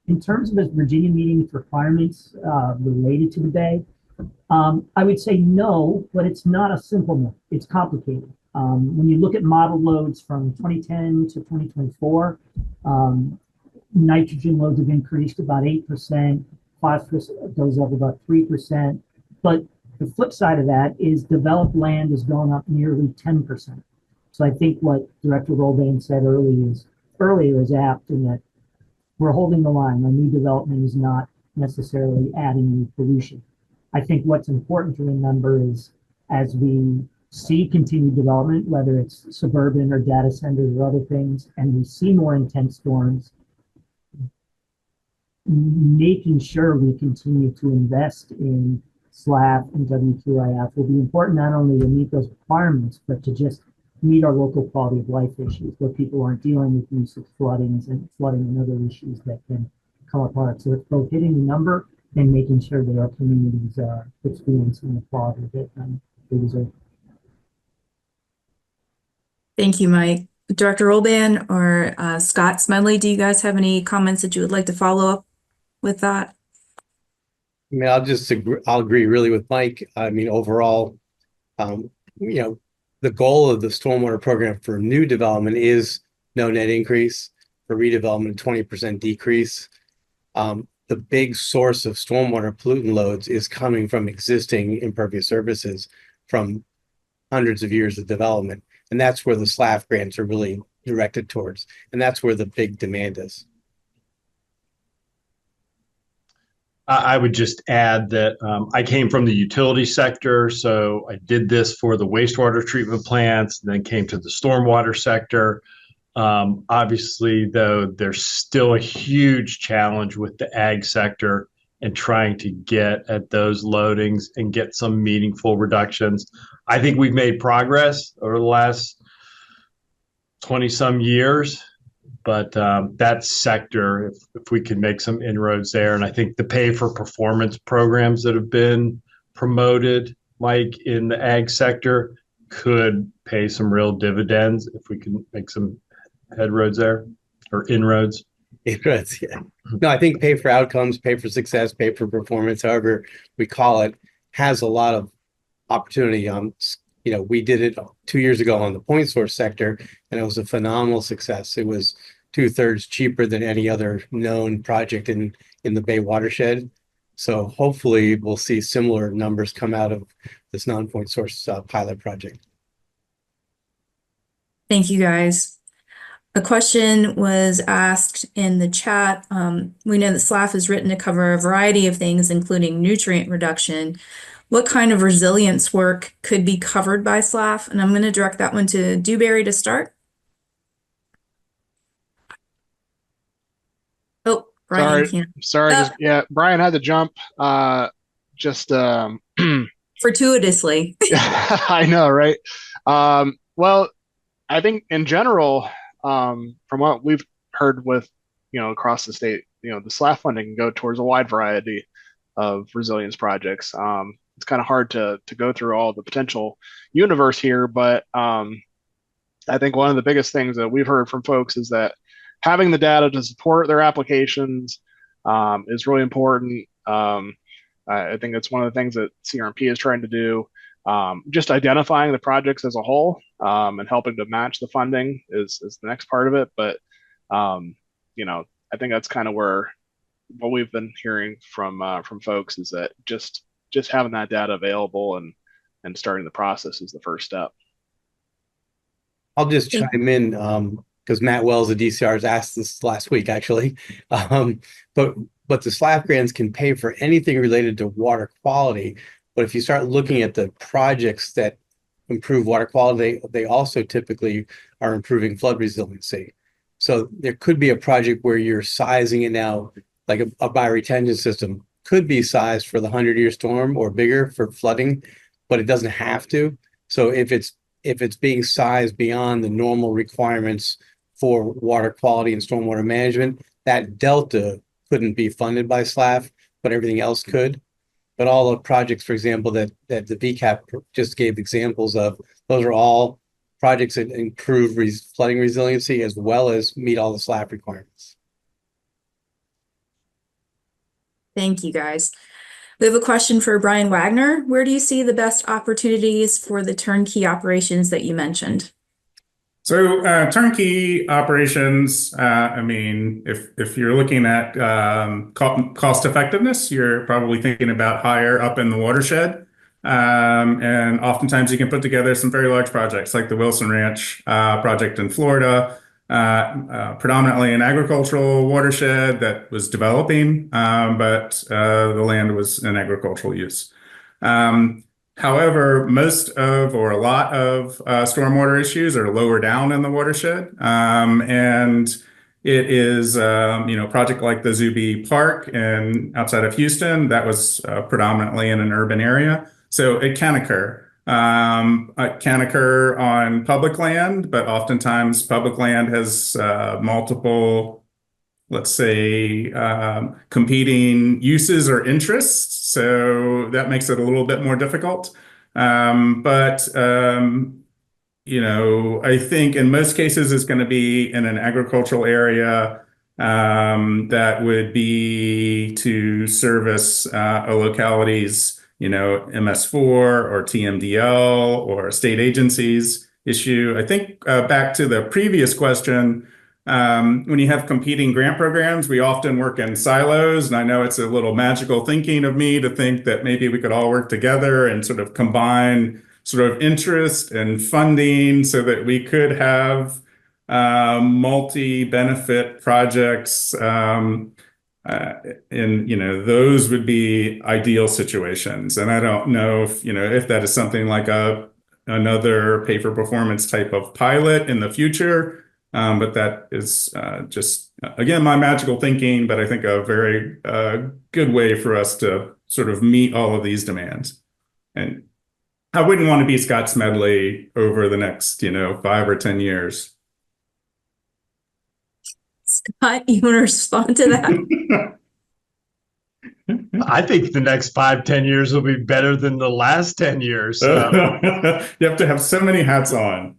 In terms of the Virginia meeting its requirements related to the Bay, I would say no, but it's not a simple no. It's complicated. When you look at model loads from 2010 to 2024, nitrogen loads have increased about 8%, phosphorus goes up about 3%. But the flip side of that is developed land is going up nearly 10%. So I think what Director Roldan said earlier is apt in that we're holding the line. Our new development is not necessarily adding new pollution. I think what's important to remember is as we see continued development, whether it's suburban or data centers or other things, and we see more intense storms, making sure we continue to invest in SLAP and WQIF will be important not only to meet those requirements, but to just meet our local quality of life issues where people aren't dealing with use of flooding and other issues that can come apart. So it's both hitting the number and making sure that our communities are experiencing the quality that they deserve. Thank you, Mike. Director Roldan or Scott Smedley, do you guys have any comments that you would like to follow up with that? I mean, I'll agree really with Mike. I mean, overall, the goal of the stormwater program for new development is no net increase, for redevelopment, 20% decrease. The big source of stormwater pollutant loads is coming from existing impervious surfaces from hundreds of years of development. And that's where the SLAF grants are really directed towards. And that's where the big demand is. I would just add that I came from the utility sector, so I did this for the wastewater treatment plants, and then came to the stormwater sector. Obviously, though, there's still a huge challenge with the ag sector and trying to get at those loadings and get some meaningful reductions. I think we've made progress over the last 20-some years. But that sector, if we can make some inroads there, and I think the pay for performance programs that have been promoted, Mike, in the ag sector could pay some real dividends if we can make some headroads there. or inroads. Inroads, yeah. No, I think pay for outcomes, pay for success, pay for performance, however we call it, has a lot of opportunity. We did it 2 years ago on the point source sector, and it was a phenomenal success. It was 2/3 cheaper than any other known project in the Bay watershed. So hopefully we'll see similar numbers come out of this non-point source pilot project. Thank you, guys. A question was asked in the chat. We know that SLAF is written to cover a variety of things, including nutrient reduction. What kind of resilience work could be covered by SLAF? And I'm going to direct that one to Dewberry to start. Oh, Brian. Sorry. Yeah, Brian had to jump. Fortuitously. I know, right? Well, I think in general, from what we've heard with, across the state, the SLAF funding can go towards a wide variety of resilience projects. It's kind of hard to go through all the potential universe here, but I think one of the biggest things that we've heard from folks is that having the data to support their applications is really important. I think it's one of the things that CRMP is trying to do. Just identifying the projects as a whole and helping to match the funding is the next part of it. But, I think that's kind of where what we've been hearing from folks is that just having that data available and starting the process is the first step. I'll just chime in because Matt Wells of DCR has asked this last week, actually. But the SLAF grants can pay for anything related to water quality. But if you start looking at the projects that improve water quality, they also typically are improving flood resiliency. So there could be a project where you're sizing it now, like a bioretention system could be sized for the 100-year storm or bigger for flooding, but it doesn't have to. So if it's being sized beyond the normal requirements for water quality and stormwater management, that delta couldn't be funded by SLAF, but everything else could. But all the projects, for example, that the VCAP just gave examples of, those are all projects that improve flooding resiliency as well as meet all the SLAF requirements. Thank you, guys. We have a question for Brian Wagner. Where do you see the best opportunities for the turnkey operations that you mentioned? So turnkey operations, if you're looking at cost effectiveness, you're probably thinking about higher up in the watershed. And oftentimes you can put together some very large projects like the Wilson Ranch project in Florida, predominantly an agricultural watershed that was developing, but the land was in agricultural use. However, most of or a lot of stormwater issues are lower down in the watershed. And it is, a project like the Zuby Park outside of Houston, that was predominantly in an urban area. So it can occur. It can occur on public land, but oftentimes public land has multiple, let's say, competing uses or interests. So that makes it a little bit more difficult. I think in most cases it's going to be in an agricultural area that would be to service a locality's, MS4 or TMDL or state agencies issue. I think back to the previous question, when you have competing grant programs, we often work in silos. And I know it's a little magical thinking of me to think that maybe we could all work together and sort of combine sort of interest and funding so that we could have multi-benefit projects. Those would be ideal situations. And I don't know if that is something like another pay for performance type of pilot in the future. But that is just, again, my magical thinking, but I think a very good way for us to sort of meet all of these demands. And I wouldn't want to be Scott Smedley over the next, 5 or 10 years. Scott, you want to respond to that? I think the next 5-10 years will be better than the last 10 years. You have to have so many hats on.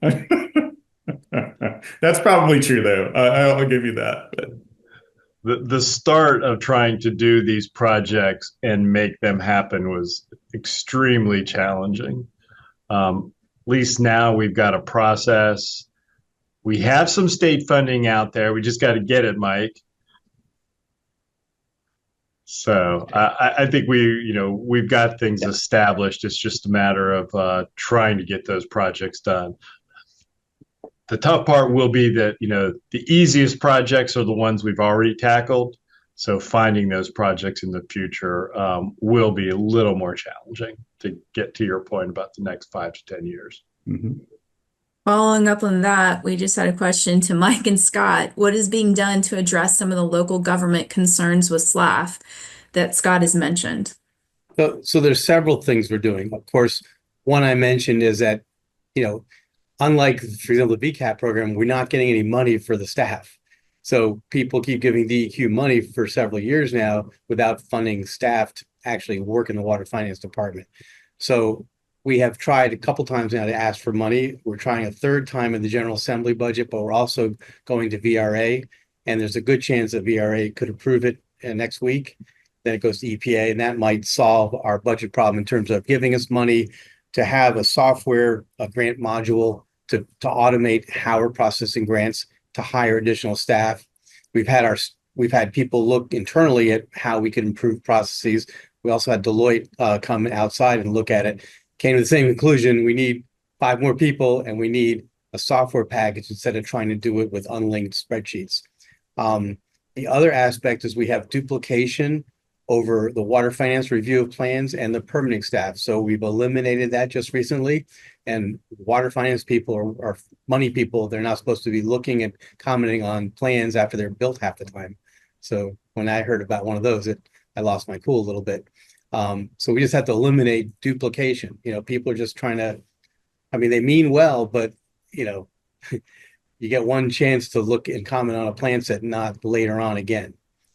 That's probably true, though. I'll give you that. But The start of trying to do these projects and make them happen was extremely challenging. At least now we've got a process. We have some state funding out there. We just got to get it, Mike. So I think we've got things established. It's just a matter of trying to get those projects done. The tough part will be that, the easiest projects are the ones we've already tackled. So finding those projects in the future will be a little more challenging to get to your point about the next 5 to 10 years. mhm. Following up on that, we just had a question to Mike and Scott. What is being done to address some of the local government concerns with SLAF that Scott has mentioned? So there's several things we're doing. Of course, one I mentioned is that, unlike, for example, the VCAP program, we're not getting any money for the staff. So people keep giving DEQ money for several years now without funding staff to actually work in the water finance department. So we have tried a couple times now to ask for money. We're trying a third time in the General Assembly budget, but we're also going to VRA. And there's a good chance that VRA could approve it next week. Then it goes to EPA, and that might solve our budget problem in terms of giving us money to have a software, a grant module to automate how we're processing grants, to hire additional staff. We've had people look internally at how we can improve processes. We also had Deloitte come outside and look at it. Came to the same conclusion. We need 5 more people, and we need a software package instead of trying to do it with unlinked spreadsheets. The other aspect is we have duplication over the water finance review of plans and the permitting staff. So we've eliminated that just recently. And water finance people are money people. They're not supposed to be looking and commenting on plans after they're built half the time. So when I heard about one of those, I lost my cool a little bit. So we just have to eliminate duplication. People are just trying to, they mean well, but you get one chance to look and comment on a plan set, not later on again.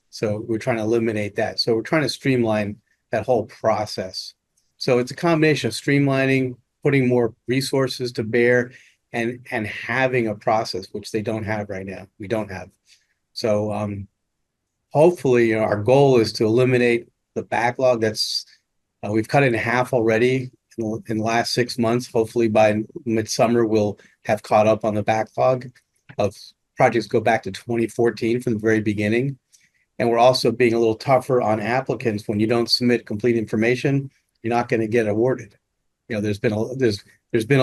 So we're trying to eliminate that. So we're trying to streamline that whole process. So it's a combination of streamlining, putting more resources to bear, and having a process, which they don't have right now. We don't have. So hopefully, our goal is to eliminate the backlog. That's we've cut it in half already in the last 6 months. Hopefully by midsummer, we'll have caught up on the backlog of projects go back to 2014 from the very beginning. And we're also being a little tougher on applicants. When you don't submit complete information, you're not going to get awarded. There's been a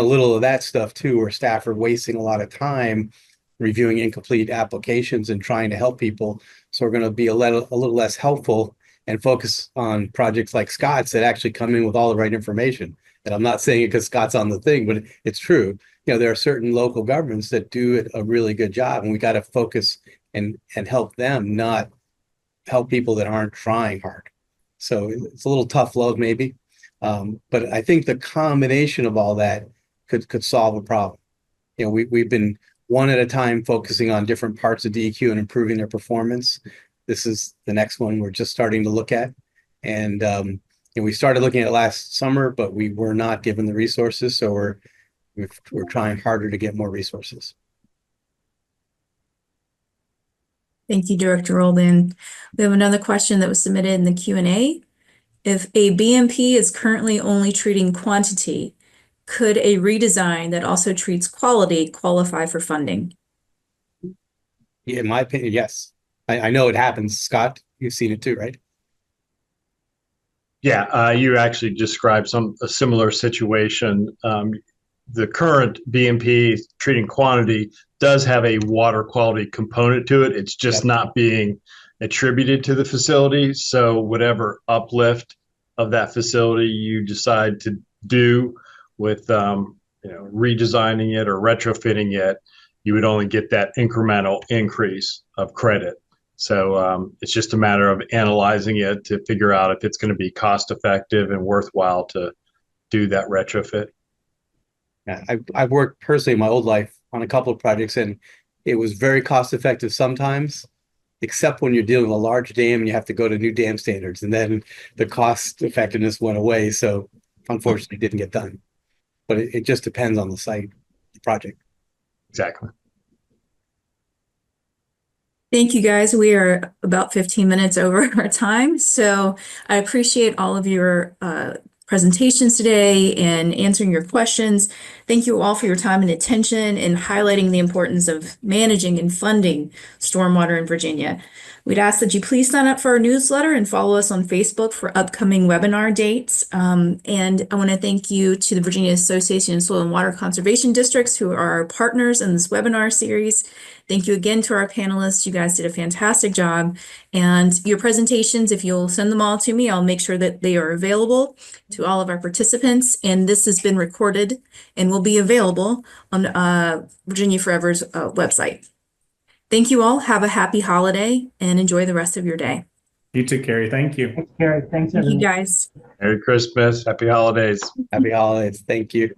little of that stuff too, where staff are wasting a lot of time reviewing incomplete applications and trying to help people. So we're going to be a little less helpful and focus on projects like Scott's that actually come in with all the right information. And I'm not saying it because Scott's on the thing, but it's true. There are certain local governments that do a really good job, and we got to focus and help them, not help people that aren't trying hard. So it's a little tough love maybe. But I think the combination of all that could solve a problem. We've been one at a time focusing on different parts of DEQ and improving their performance. This is the next one we're just starting to look at. And we started looking at it last summer, but we were not given the resources. So we're trying harder to get more resources. Thank you, Director Roldan. We have another question that was submitted in the Q&A. If a BMP is currently only treating quantity, could a redesign that also treats quality qualify for funding? Yeah, in my opinion, yes. I know it happens. Scott, you've seen it too, right? Yeah, you actually described a similar situation. The current BMP treating quantity does have a water quality component to it. It's just not being attributed to the facility. So whatever uplift of that facility you decide to do with redesigning it or retrofitting it, you would only get that incremental increase of credit. So it's just a matter of analyzing it to figure out if it's going to be cost effective and worthwhile to do that retrofit. Yeah, I've worked personally in my old life on a couple of projects, and it was very cost effective sometimes, except when you're dealing with a large dam and you have to go to new dam standards, and then the cost effectiveness went away. So unfortunately, it didn't get done. But it just depends on the site, the project. Exactly. Thank you, guys. We are about 15 minutes over our time, so I appreciate all of your presentations today and answering your questions. Thank you all for your time and attention and highlighting the importance of managing and funding stormwater in Virginia. We'd ask that you please sign up for our newsletter and follow us on Facebook for upcoming webinar dates. And I want to thank you to the Virginia Association of Soil and Water Conservation Districts, who are our partners in this webinar series. Thank you again to our panelists. You guys did a fantastic job. And your presentations, if you'll send them all to me, I'll make sure that they are available to all of our participants. And this has been recorded and will be available on Virginia Forever's website. Thank you all. Have a happy holiday and enjoy the rest of your day. You too, Carrie. Thank you. Thanks, Carrie. Thanks, Thank you, everyone. guys. Merry Christmas. Happy holidays. Happy holidays. Thank you.